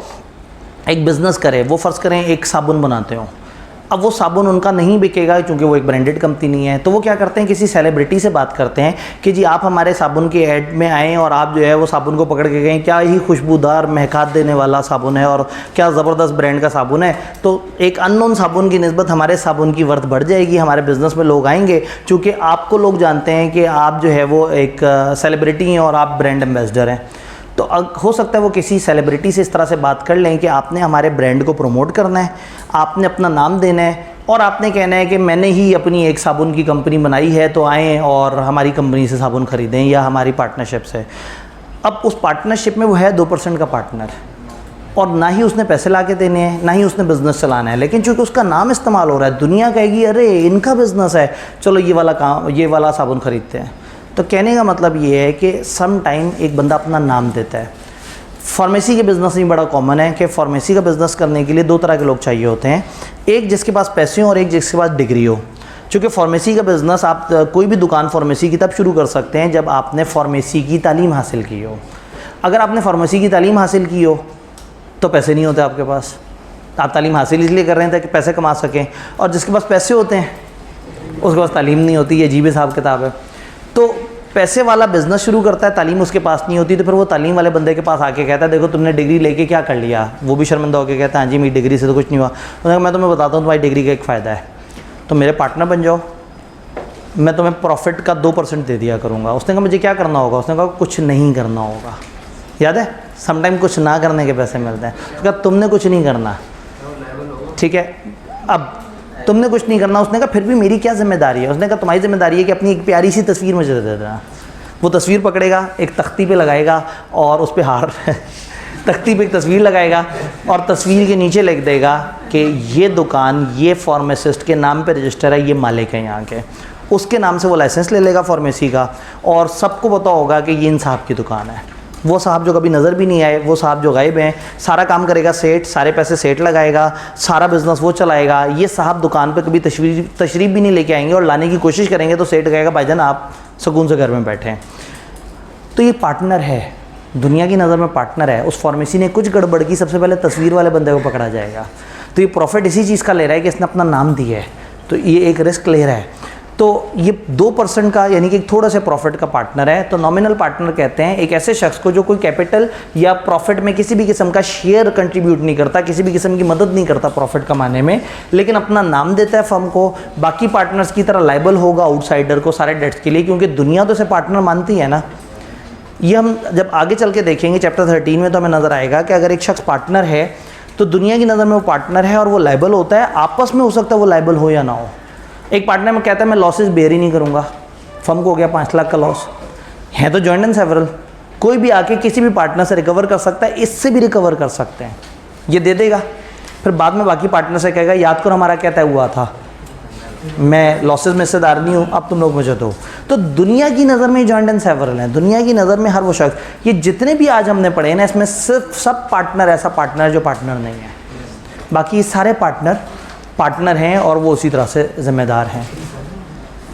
एक बिज़नेस करे, वो फ़र्ज़ करें एक साबुन बनाते हो। अब वो साबुन उनका नहीं बिकेगा क्योंकि वो एक ब्रांडेड कंपनी नहीं है, तो वो क्या करते हैं, किसी सेलिब्रिटी से बात करते हैं कि जी आप हमारे साबुन के ऐड में आएँ और आप जो है वो साबुन को पकड़ के गए, क्या ही खुशबूदार महकात देने वाला साबुन है और क्या ज़बरदस्त ब्रांड का साबुन है। तो एक अननोन साबुन की निस्बत हमारे साबुन की वर्थ बढ़ जाएगी, हमारे बिज़नेस में लोग आएंगे, चूँकि आपको लोग जानते हैं कि आप जो है वो एक सेलिब्रिटी हैं और आप ब्रांड एम्बेसडर हैं। तो हो सकता है वो किसी सेलिब्रिटी से इस तरह से बात कर लें कि आपने हमारे ब्रांड को प्रमोट करना है, आपने अपना नाम देना है और आपने कहना है कि मैंने ही अपनी एक साबुन की कंपनी बनाई है, तो आएँ और हमारी कंपनी से साबुन ख़रीदें या हमारी पार्टनरशिप से। अब उस पार्टनरशिप में वो है 2% का पार्टनर और ना ही उसने पैसे ला के देने हैं, ना ही उसने बिज़नेस चलाना है, लेकिन चूँकि उसका नाम इस्तेमाल हो रहा है, दुनिया कहेगी अरे इनका बिज़नेस है, चलो ये वाला साबुन ख़रीदते हैं। तो कहने का मतलब ये है कि सम टाइम एक बंदा अपना नाम देता है। फार्मेसी के बिज़नेस में बड़ा कॉमन है कि फार्मेसी का बिज़नेस करने के लिए 2 तरह के लोग चाहिए होते हैं, एक जिसके पास पैसे हो और एक जिसके पास डिग्री हो। चूँकि फार्मेसी का बिज़नेस आप कोई भी दुकान फार्मेसी की तब शुरू कर सकते हैं जब आपने फार्मेसी की तालीम हासिल की हो। अगर आपने फार्मेसी की तालीम हासिल की हो तो पैसे नहीं होते आपके पास, आप तालीम हासिल इसलिए कर रहे हैं ताकि पैसे कमा सकें, और जिसके पास पैसे होते हैं उसके पास तालीम नहीं होती, ये अजीब हिसाब किताब है। तो पैसे वाला बिज़नेस शुरू करता है, तालीम उसके पास नहीं होती, तो फिर वो तालीम वाले बंदे के पास आके कहता है देखो तुमने डिग्री लेके क्या कर लिया। वो भी शर्मिंदा होकर कहता है हाँ जी मेरी डिग्री से तो कुछ नहीं हुआ। तो मैं तुम्हें बताता हूँ तुम्हारी डिग्री का एक फ़ायदा है, तो मेरे पार्टनर बन जाओ, मैं तुम्हें प्रॉफिट का 2% दे दिया करूँगा। उसने कहा मुझे क्या करना होगा? उसने कहा कुछ नहीं करना होगा। याद है समटाइम कुछ ना करने के पैसे मिलते हैं। उसने कहा तुमने कुछ नहीं करना, ठीक है, अब तुमने कुछ नहीं करना। उसने कहा फिर भी मेरी क्या जिम्मेदारी है? उसने कहा तुम्हारी जिम्मेदारी है कि अपनी एक प्यारी सी तस्वीर मुझे दे देना। वो तस्वीर पकड़ेगा, एक तख्ती पे लगाएगा और उस पे हार तख्ती पे एक तस्वीर लगाएगा और तस्वीर के नीचे लिख देगा कि ये दुकान ये फार्मासिस्ट के नाम पे रजिस्टर है, ये मालिक है यहाँ के। उसके नाम से वो लाइसेंस ले लेगा फार्मेसी का और सबको पता होगा कि ये इन साहब की दुकान है। वो साहब जो कभी नज़र भी नहीं आए, वो साहब जो गायब हैं, सारा काम करेगा सेठ, सारे पैसे सेठ लगाएगा, सारा बिज़नेस वो चलाएगा। ये साहब दुकान पे कभी तशरीफ़ भी नहीं लेके आएंगे और लाने की कोशिश करेंगे तो सेठ कहेगा भाईजान आप सुकून से घर में बैठे हैं। तो ये पार्टनर है, दुनिया की नज़र में पार्टनर है। उस फार्मेसी ने कुछ गड़बड़ की, सबसे पहले तस्वीर वाले बंदे को पकड़ा जाएगा। तो ये प्रॉफिट इसी चीज़ का ले रहा है कि इसने अपना नाम दिया है, तो ये एक रिस्क ले रहा है। तो ये 2% का यानी कि थोड़ा सा प्रॉफिट का पार्टनर है। तो नॉमिनल पार्टनर कहते हैं एक ऐसे शख्स को जो कोई कैपिटल या प्रॉफिट में किसी भी किस्म का शेयर कंट्रीब्यूट नहीं करता, किसी भी किस्म की मदद नहीं करता प्रॉफिट कमाने में, लेकिन अपना नाम देता है फर्म को। बाकी पार्टनर्स की तरह लाइबल होगा आउटसाइडर को सारे डेट्स के लिए, क्योंकि दुनिया तो उसे पार्टनर मानती है ना। ये हम जब आगे चल के देखेंगे चैप्टर 13 में तो हमें नज़र आएगा कि अगर एक शख्स पार्टनर है तो दुनिया की नज़र में वो पार्टनर है और वो लायबल होता है, आपस में हो सकता है वो लायबल हो या ना हो। एक पार्टनर में कहता है मैं लॉसेस बेयर ही नहीं करूँगा, फर्म को हो गया 5 लाख का लॉस, है तो जॉइंट एंड सेवरल, कोई भी आके किसी भी पार्टनर से रिकवर कर सकता है, इससे भी रिकवर कर सकते हैं, ये दे देगा। फिर बाद में बाकी पार्टनर से कहेगा याद करो हमारा क्या तय हुआ था, मैं लॉसेस में हिस्सेदार नहीं हूँ, अब तुम लोग मुझे दो। तो दुनिया की नज़र में जॉइंट एंड सेवरल है, दुनिया की नज़र में हर वो शख्स, ये जितने भी आज हमने पढ़े ना इसमें सिर्फ सब पार्टनर ऐसा पार्टनर है जो पार्टनर नहीं है, बाकी सारे पार्टनर हैं और वो उसी तरह से ज़िम्मेदार हैं।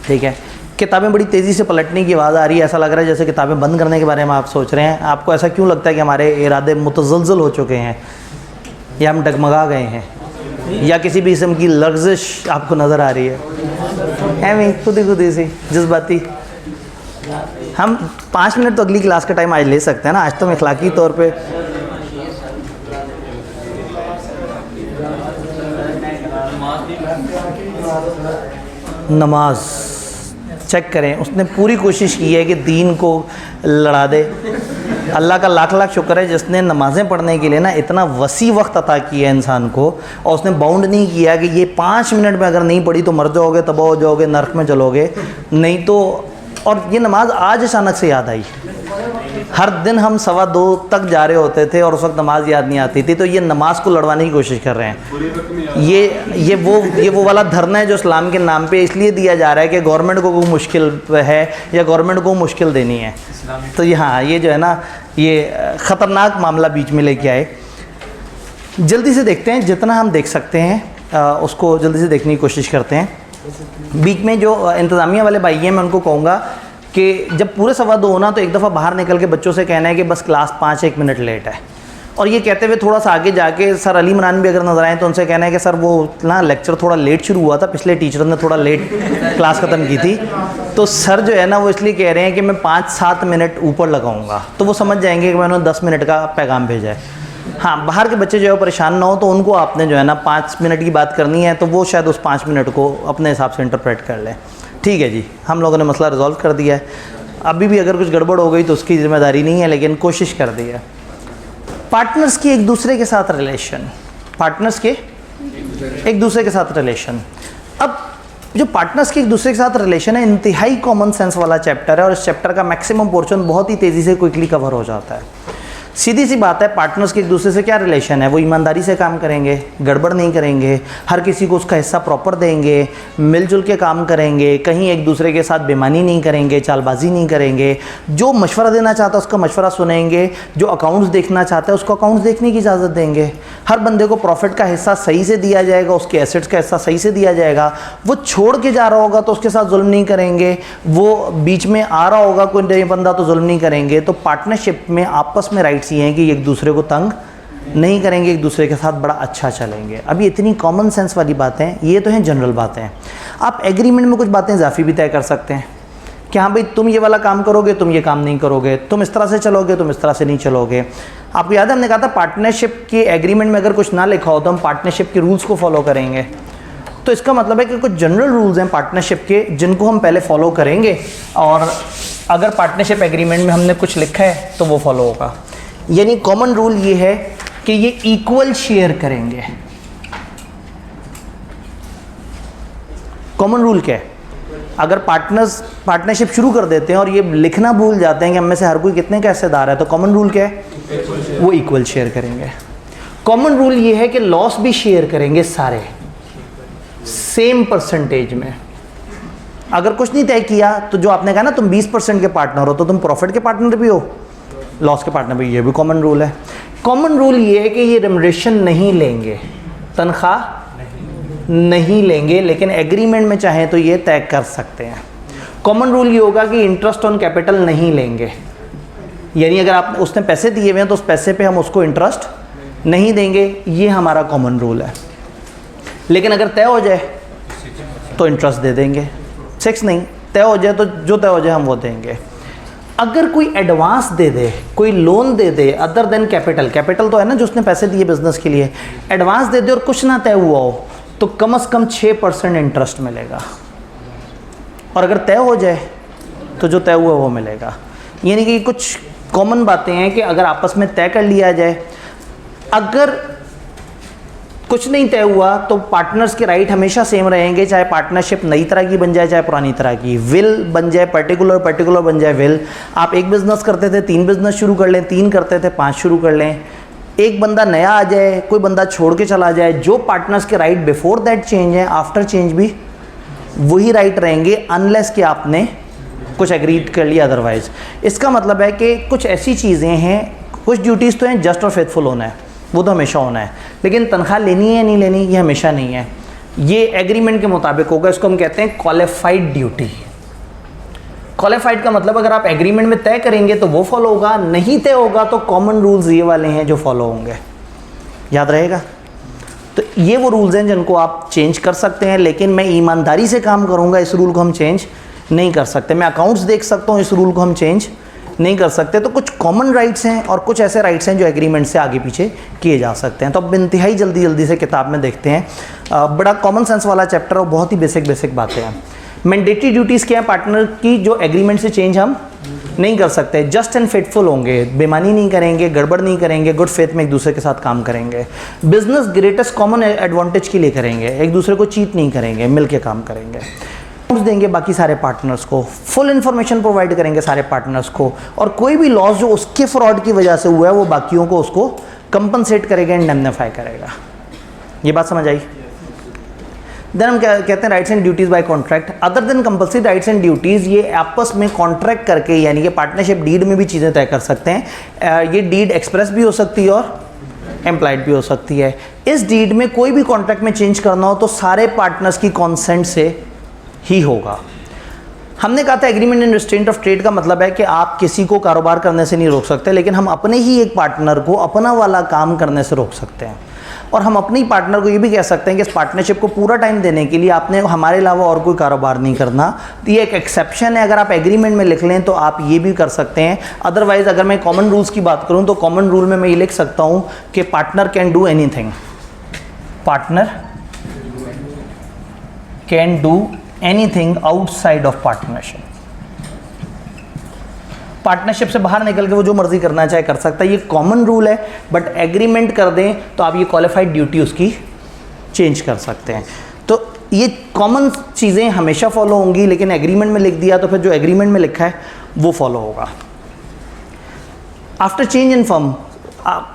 ठीक है, किताबें बड़ी तेज़ी से पलटने की आवाज़ आ रही है, ऐसा लग रहा है जैसे किताबें बंद करने के बारे में आप सोच रहे हैं। आपको ऐसा क्यों लगता है कि हमारे इरादे मुतज़लज़ल हो चुके हैं या हम डगमगा गए हैं या किसी भी किस्म की लर्जिश आपको नज़र आ रही है मैं खुद ही सी जज्बाती। हम 5 मिनट तो अगली क्लास का टाइम आज ले सकते हैं ना, आज तो हम इखलाकी तौर पे नमाज चेक करें, उसने पूरी कोशिश की है कि दीन को लड़ा दे। अल्लाह का लाख लाख शुक्र है जिसने नमाज़ें पढ़ने के लिए ना इतना वसी वक्त अता किया है इंसान को, और उसने बाउंड नहीं किया कि ये 5 मिनट में अगर नहीं पढ़ी तो मर जाओगे, तबाह हो जाओगे, नर्क में चलोगे, नहीं तो। और ये नमाज आज अचानक से याद आई, हर दिन हम 2:15 तक जा रहे होते थे और उस वक्त नमाज याद नहीं आती थी, तो ये नमाज को लड़वाने की कोशिश कर रहे हैं। ये वो वाला धरना है जो इस्लाम के नाम पे इसलिए दिया जा रहा है कि गवर्नमेंट को कोई मुश्किल है या गवर्नमेंट को मुश्किल देनी है, तो यहाँ ये जो है ना ये ख़तरनाक मामला बीच में लेके आए। जल्दी से देखते हैं, जितना हम देख सकते हैं उसको जल्दी से देखने की कोशिश करते हैं। बीच में जो इंतज़ामिया वाले भाई हैं मैं उनको कहूँगा कि जब पूरे 2:15 होना तो एक दफ़ा बाहर निकल के बच्चों से कहना है कि बस क्लास 5-1 मिनट लेट है, और ये कहते हुए थोड़ा सा आगे जाके सर अली इमरान भी अगर नज़र आए तो उनसे कहना है कि सर वो ना लेक्चर थोड़ा लेट शुरू हुआ था, पिछले टीचर ने थोड़ा लेट क्लास ख़त्म की थी, तो सर जो है ना वो इसलिए कह रहे हैं कि मैं 5-7 मिनट ऊपर लगाऊंगा, तो वो समझ जाएंगे कि मैंने 10 मिनट का पैगाम भेजा है। हाँ, बाहर के बच्चे जो है परेशान ना हो तो उनको आपने जो है ना 5 मिनट की बात करनी है तो वो शायद उस 5 मिनट को अपने हिसाब से इंटरप्रेट कर लें। ठीक है जी, हम लोगों ने मसला रिजॉल्व कर दिया है। अभी भी अगर कुछ गड़बड़ हो गई तो उसकी जिम्मेदारी नहीं है, लेकिन कोशिश कर दी है। पार्टनर्स की एक दूसरे के साथ रिलेशन, पार्टनर्स के एक दूसरे के साथ रिलेशन। अब जो पार्टनर्स की एक दूसरे के साथ रिलेशन है इंतहाई कॉमन सेंस वाला चैप्टर है और इस चैप्टर का मैक्सिमम पोर्शन बहुत ही तेज़ी से क्विकली कवर हो जाता है। सीधी सी बात है, पार्टनर्स के एक दूसरे से क्या रिलेशन है, वो ईमानदारी से काम करेंगे, गड़बड़ नहीं करेंगे, हर किसी को उसका हिस्सा प्रॉपर देंगे, मिलजुल के काम करेंगे, कहीं एक दूसरे के साथ बेईमानी नहीं करेंगे, चालबाजी नहीं करेंगे, जो मशवरा देना चाहता है उसका मशवरा सुनेंगे, जो अकाउंट्स देखना चाहता है उसको अकाउंट्स देखने की इजाज़त देंगे, हर बंदे को प्रॉफिट का हिस्सा सही से दिया जाएगा, उसके एसेट्स का हिस्सा सही से दिया जाएगा, वो छोड़ के जा रहा होगा तो उसके साथ जुल्म नहीं करेंगे, वो बीच में आ रहा होगा कोई नया बंदा तो जुल्म नहीं करेंगे। तो पार्टनरशिप में आपस में राइट्स ये हैं कि एक दूसरे को तंग नहीं करेंगे, एक दूसरे के साथ बड़ा अच्छा चलेंगे। अब ये इतनी कॉमन सेंस वाली बातें, ये तो हैं जनरल बातें। आप एग्रीमेंट में कुछ बातें इजाफी भी तय कर सकते हैं कि हाँ भाई तुम ये वाला काम करोगे, तुम ये काम नहीं करोगे, तुम इस तरह से चलोगे, तुम इस तरह से नहीं चलोगे। आपको याद है हमने कहा था पार्टनरशिप के एग्रीमेंट में अगर कुछ ना लिखा हो तो हम पार्टनरशिप के रूल्स को फॉलो करेंगे। तो इसका मतलब है कि कुछ जनरल रूल्स हैं पार्टनरशिप के जिनको हम पहले फॉलो करेंगे, और अगर पार्टनरशिप एग्रीमेंट में हमने कुछ लिखा है तो वो फॉलो होगा। यानी कॉमन रूल ये है कि ये इक्वल शेयर करेंगे। कॉमन रूल क्या है, अगर पार्टनरशिप शुरू कर देते हैं और ये लिखना भूल जाते हैं कि हम में से हर कोई कितने का हिस्सेदार है, तो कॉमन रूल क्या है, वो इक्वल शेयर करेंगे। कॉमन रूल ये है कि लॉस भी शेयर करेंगे सारे सेम परसेंटेज में। अगर कुछ नहीं तय किया तो जो आपने कहा ना तुम 20% के पार्टनर हो तो तुम प्रॉफिट के पार्टनर भी हो, लॉस के पार्टनर भी, ये भी कॉमन रूल है। कॉमन रूल ये है कि ये रेम्युनरेशन नहीं लेंगे, तनख्वाह नहीं लेंगे, लेकिन एग्रीमेंट में चाहें तो ये तय कर सकते हैं। कॉमन रूल ये होगा कि इंटरेस्ट ऑन कैपिटल नहीं लेंगे, यानी अगर आप उसने पैसे दिए हुए हैं तो उस पैसे पे हम उसको इंटरेस्ट नहीं देंगे, ये हमारा कॉमन रूल है। लेकिन अगर तय हो जाए तो इंटरेस्ट दे देंगे, सेक्स नहीं, तय हो जाए तो जो तय हो जाए हम वो देंगे। अगर कोई एडवांस दे दे, कोई लोन दे दे अदर देन कैपिटल, कैपिटल तो है ना जो उसने पैसे दिए बिजनेस के लिए, एडवांस दे दे और कुछ ना तय हुआ हो तो कम से कम 6% इंटरेस्ट मिलेगा, और अगर तय हो जाए तो जो तय हुआ वो मिलेगा। यानी कि कुछ कॉमन बातें हैं कि अगर आपस में तय कर लिया जाए, अगर कुछ नहीं तय हुआ तो पार्टनर्स के राइट हमेशा सेम रहेंगे, चाहे पार्टनरशिप नई तरह की बन जाए चाहे पुरानी तरह की। विल बन जाए पर्टिकुलर बन जाए विल। आप एक बिजनेस करते थे 3 बिजनेस शुरू कर लें, 3 करते थे 5 शुरू कर लें। एक बंदा नया आ जाए, कोई बंदा छोड़ के चला जाए, जो पार्टनर्स के राइट बिफोर दैट चेंज है, आफ्टर चेंज भी वही राइट रहेंगे, अनलेस कि आपने कुछ एग्रीड कर लिया अदरवाइज। इसका मतलब है कि कुछ ऐसी चीज़ें हैं, कुछ ड्यूटीज़ तो हैं जस्ट और फेथफुल होना है, वो तो हमेशा होना है, लेकिन तनख्वाह लेनी है या नहीं लेनी ये हमेशा नहीं है, ये एग्रीमेंट के मुताबिक होगा। इसको हम कहते हैं क्वालिफाइड ड्यूटी। क्वालिफाइड का मतलब अगर आप एग्रीमेंट में तय करेंगे तो वो फॉलो होगा, नहीं तय होगा तो कॉमन रूल्स ये वाले हैं जो फॉलो होंगे, याद रहेगा। तो ये वो रूल्स हैं जिनको आप चेंज कर सकते हैं, लेकिन मैं ईमानदारी से काम करूंगा इस रूल को हम चेंज नहीं कर सकते। मैं अकाउंट्स देख सकता हूँ, इस रूल को हम चेंज नहीं कर सकते। तो कुछ कॉमन राइट्स हैं और कुछ ऐसे राइट्स हैं जो एग्रीमेंट से आगे पीछे किए जा सकते हैं। तो अब इंतहाई जल्दी से किताब में देखते हैं। बड़ा कॉमन सेंस वाला चैप्टर और बहुत ही बेसिक बातें हैं। मैंडेटरी ड्यूटीज़ क्या है पार्टनर की, जो एग्रीमेंट से चेंज हम नहीं कर सकते। जस्ट एंड फेथफुल होंगे, बेईमानी नहीं करेंगे, गड़बड़ नहीं करेंगे, गुड फेथ में एक दूसरे के साथ काम करेंगे। बिजनेस ग्रेटेस्ट कॉमन एडवांटेज के लिए करेंगे, एक दूसरे को चीट नहीं करेंगे, मिल के काम करेंगे। देंगे बाकी सारे पार्टनर्स को, फुल इन्फॉर्मेशन प्रोवाइड करेंगे सारे पार्टनर्स को, और कोई भी लॉस जो उसके फ्रॉड की वजह से हुआ है वो बाकियों को उसको कंपनसेट करेगा, इंडेमनिफाई करेगा। ये बात समझ आई। देन हम क्या कहते हैं, rights and duties by contract. Other than compulsory rights and duties, ये आपस में कॉन्ट्रैक्ट करके, यानी कि पार्टनरशिप डीड में भी चीज़ें तय कर सकते हैं। ये डीड एक्सप्रेस भी हो सकती है और एम्प्लॉयड भी हो सकती है। इस डीड में कोई भी कॉन्ट्रैक्ट में चेंज करना हो तो सारे पार्टनर्स की कॉन्सेंट से ही होगा। हमने कहा था agreement and restraint of trade का मतलब है कि आप किसी को कारोबार करने से नहीं रोक सकते, लेकिन हम अपने ही एक पार्टनर को अपना वाला काम करने से रोक सकते हैं। और हम अपने ही पार्टनर को ये भी कह सकते हैं कि इस पार्टनरशिप को पूरा टाइम देने के लिए आपने हमारे अलावा और कोई कारोबार नहीं करना। तो ये एक एक्सेप्शन है, अगर आप एग्रीमेंट में लिख लें तो आप ये भी कर सकते हैं। अदरवाइज अगर मैं कॉमन रूल्स की बात करूं तो कॉमन रूल में मैं ये लिख सकता हूं कि partner can do anything, partner can do anything outside of partnership. Partnership से बाहर निकल के वो जो मर्जी करना चाहे कर सकता है, ये कॉमन रूल है। बट एग्रीमेंट कर दें तो आप ये क्वालिफाइड ड्यूटी उसकी चेंज कर सकते हैं। तो ये कॉमन चीज़ें हमेशा फॉलो होंगी, लेकिन एग्रीमेंट में लिख दिया तो फिर जो एग्रीमेंट में लिखा है वो फॉलो होगा। After change in firm,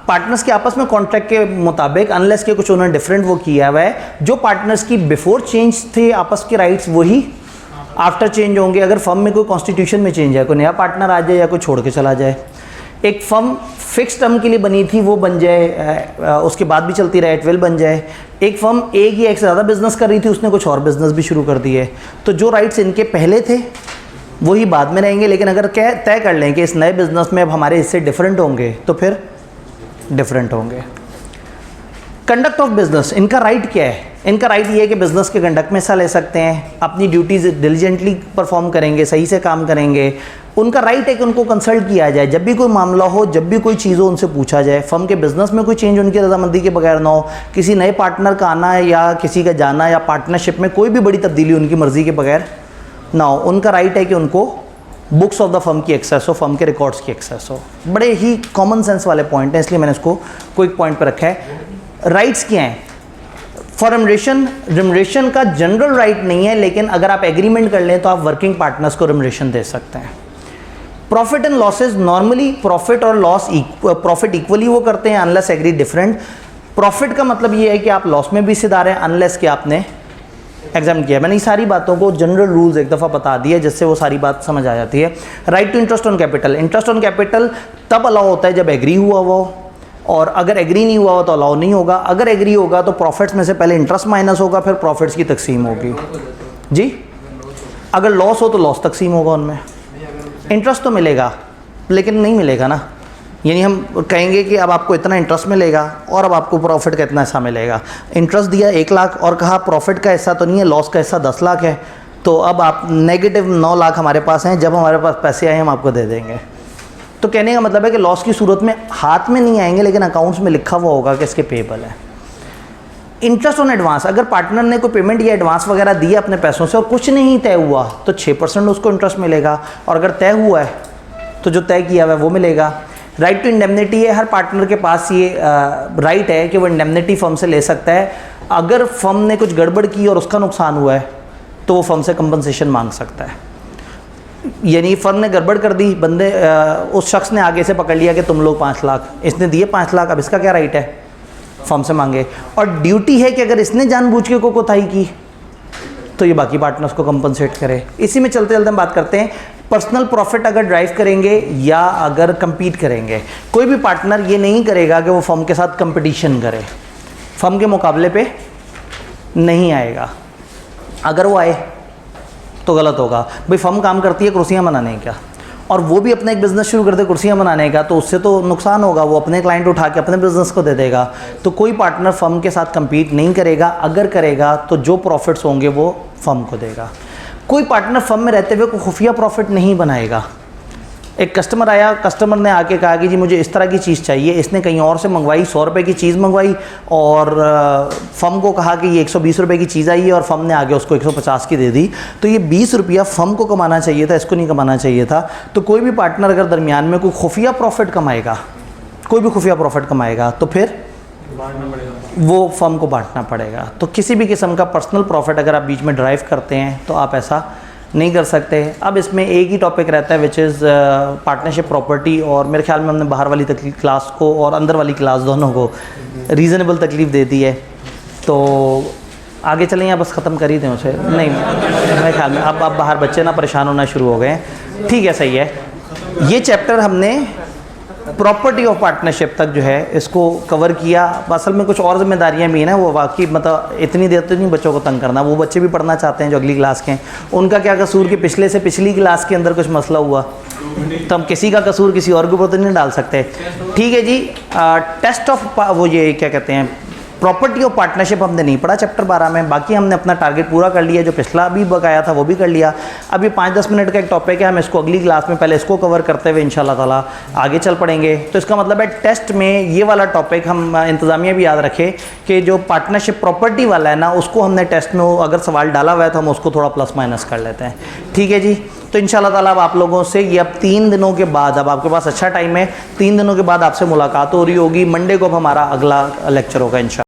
partners के आपस में कॉन्ट्रैक्ट के मुताबिक, अनलेस के कुछ उन्होंने डिफरेंट वो किया हुआ है, जो पार्टनर्स की बिफोर चेंज थे आपस के राइट्स वही आफ्टर चेंज होंगे। अगर फर्म में कोई कॉन्स्टिट्यूशन में चेंज है, कोई नया पार्टनर आ जाए या कोई छोड़ के चला जाए, एक फर्म फिक्स टर्म के लिए बनी थी वो बन जाए, उसके बाद भी चलती रहे, ट्वेल्व बन जाए। एक फर्म एक या एक से ज़्यादा बिजनेस कर रही थी, उसने कुछ और बिजनेस भी शुरू कर दिए, तो जो राइट्स इनके पहले थे वही बाद में रहेंगे। लेकिन अगर तय कर लें कि इस नए बिजनेस में अब हमारे हिस्से डिफरेंट होंगे तो फिर डिफरेंट होंगे। कंडक्ट ऑफ बिजनेस, इनका राइट क्या है? इनका राइट ये है कि बिजनेस के कंडक्ट में हिस्सा ले सकते हैं, अपनी ड्यूटीज डिलीजेंटली परफॉर्म करेंगे, सही से काम करेंगे। उनका राइट है कि उनको कंसल्ट किया जाए, जब भी कोई मामला हो, जब भी कोई चीज़ हो उनसे पूछा जाए। फर्म के बिजनेस में कोई चेंज उनकी रजामंदी के बगैर ना हो, किसी नए पार्टनर का आना या किसी का जाना या पार्टनरशिप में कोई भी बड़ी तब्दीली उनकी मर्जी के बगैर ना हो। उनका राइट है कि उनको बुक्स ऑफ द फर्म की एक्सेस हो, फर्म के रिकॉर्ड्स की एक्सेस हो। बड़े ही कॉमन सेंस वाले पॉइंट हैं, इसलिए मैंने इसको क्विक पॉइंट पर रखा है। राइट्स क्या हैं? फॉर रिमरेशन का जनरल राइट नहीं है, लेकिन अगर आप एग्रीमेंट कर लें तो आप वर्किंग पार्टनर्स को रिमरेशन दे सकते हैं। Profit and losses, normally profit और लॉस प्रॉफिट इक्वली वो करते हैं अनलेस एग्री डिफरेंट। प्रॉफिट का मतलब ये है कि आप लॉस में भी हिस्सेदार हैं अनलेस कि आपने एग्जाम किया। मैंने सारी बातों को जनरल रूल्स एक दफ़ा बता दिया जिससे वो सारी बात समझ आ जाती है। Right to interest on capital, interest on capital तब अलाउ होता है जब एग्री हुआ हो, और अगर एग्री नहीं हुआ हो तो अलाउ नहीं होगा। अगर एग्री होगा तो प्रॉफिट्स में से पहले इंटरेस्ट माइनस होगा, फिर प्रॉफिट्स की तकसीम होगी। जी, अगर लॉस हो तो लॉस तकसीम होगा उनमें। इंटरेस्ट तो मिलेगा लेकिन नहीं मिलेगा ना, यानी हम कहेंगे कि अब आपको इतना इंटरेस्ट मिलेगा और अब आपको प्रॉफिट का इतना हिस्सा मिलेगा। इंटरेस्ट दिया 1 लाख और कहा प्रॉफिट का हिस्सा तो नहीं है, लॉस का हिस्सा 10 लाख है, तो अब आप नेगेटिव 9 लाख हमारे पास हैं, जब हमारे पास पैसे आए हम आपको दे देंगे। तो कहने का मतलब है कि लॉस की सूरत में हाथ में नहीं आएंगे, लेकिन अकाउंट्स में लिखा हुआ होगा कि इसके पेबल है। इंटरेस्ट ऑन एडवांस, अगर पार्टनर ने कोई पेमेंट या एडवांस वगैरह दिया अपने पैसों से और कुछ नहीं तय हुआ तो 6% उसको इंटरेस्ट मिलेगा, और अगर तय हुआ है तो जो तय किया हुआ है वो मिलेगा। राइट टू इंडेमनिटी है, हर पार्टनर के पास ये राइट है कि वो इंडेमनिटी फर्म से ले सकता है। अगर फर्म ने कुछ गड़बड़ की और उसका नुकसान हुआ है तो वो फर्म से कंपनसेशन मांग सकता है। यानी फर्म ने गड़बड़ कर दी, बंदे उस शख्स ने आगे से पकड़ लिया कि तुम लोग 5 लाख, इसने दिए 5 लाख, अब इसका क्या राइट है, फर्म से मांगे। और ड्यूटी है कि अगर इसने जानबूझ के कोई कोताही की तो ये बाकी पार्टनर्स को कंपनसेट करे। इसी में चलते चलते हम बात करते हैं पर्सनल प्रॉफिट अगर ड्राइव करेंगे या अगर compete करेंगे। कोई भी पार्टनर ये नहीं करेगा कि वो फर्म के साथ कंपटीशन करे, फर्म के मुकाबले पे नहीं आएगा। अगर वो आए तो गलत होगा। भाई फर्म काम करती है कुर्सियाँ बनाने का, और वो भी अपना एक बिज़नेस शुरू कर दे कुर्सियाँ बनाने का, तो उससे तो नुकसान होगा, वो अपने क्लाइंट उठा के अपने बिज़नेस को दे देगा। तो कोई पार्टनर फर्म के साथ compete नहीं करेगा, अगर करेगा तो जो प्रॉफिट्स होंगे वो फर्म को देगा। कोई पार्टनर फर्म में रहते हुए कोई खुफिया प्रॉफिट नहीं बनाएगा। एक कस्टमर आया, कस्टमर ने आके कहा कि जी मुझे इस तरह की चीज़ चाहिए, इसने कहीं और से मंगवाई, 100 रुपये की चीज़ मंगवाई और फर्म को कहा कि ये 120 रुपये की चीज़ आई है और फर्म ने आगे उसको 150 की दे दी। तो ये 20 रुपया फर्म को कमाना चाहिए था, इसको नहीं कमाना चाहिए था। तो कोई भी पार्टनर अगर दरमियान में कोई खुफिया प्रॉफिट कमाएगा, कोई भी खुफिया प्रॉफिट कमाएगा तो फिर वो फर्म को बांटना पड़ेगा। तो किसी भी किस्म का पर्सनल प्रॉफिट अगर आप बीच में ड्राइव करते हैं तो आप ऐसा नहीं कर सकते। अब इसमें एक ही टॉपिक रहता है विच इज़ पार्टनरशिप प्रॉपर्टी, और मेरे ख्याल में हमने बाहर वाली क्लास को और अंदर वाली क्लास दोनों को रीज़नेबल तकलीफ़ दे दी है। तो आगे चलें या बस ख़त्म कर ही दें उसे? नहीं, मेरे ख्याल में अब बाहर बच्चे ना परेशान होना शुरू हो गए हैं। ठीक है, सही है। ये चैप्टर हमने प्रॉपर्टी ऑफ पार्टनरशिप तक जो है इसको कवर किया। असल में कुछ और जिम्मेदारियां भी हैं ना, वो वाकई मतलब इतनी देर तो नहीं बच्चों को तंग करना, वो बच्चे भी पढ़ना चाहते हैं जो अगली क्लास के हैं। उनका क्या कसूर कि पिछले से पिछली क्लास के अंदर कुछ मसला हुआ, तो हम किसी का कसूर किसी और के ऊपर तो नहीं डाल सकते। ठीक है जी। टेस्ट ऑफ वो ये क्या कहते हैं प्रॉपर्टी ऑफ पार्टनरशिप हमने नहीं पढ़ा चैप्टर 12 में। बाकी हमने अपना टारगेट पूरा कर लिया, जो पिछला भी बकाया था वो भी कर लिया। अब ये 5-10 मिनट का एक टॉपिक है, हम इसको अगली क्लास में पहले इसको कवर करते हुए इंशाल्लाह ताला आगे चल पड़ेंगे। तो इसका मतलब है टेस्ट में ये वाला टॉपिक हम इंतज़ामिया भी याद रखें कि जो पार्टनरशिप प्रॉपर्टी वाला है ना, उसको हमने टेस्ट में अगर सवाल डाला हुआ है तो हम उसको थोड़ा प्लस माइनस कर लेते हैं। ठीक है जी। तो इंशाल्लाह ताला अब आप लोगों से ये अब 3 दिनों के बाद, अब आपके पास अच्छा टाइम है, 3 दिनों के बाद आपसे मुलाकात हो रही होगी। मंडे को अब हमारा अगला लेक्चर होगा इंशाल्लाह।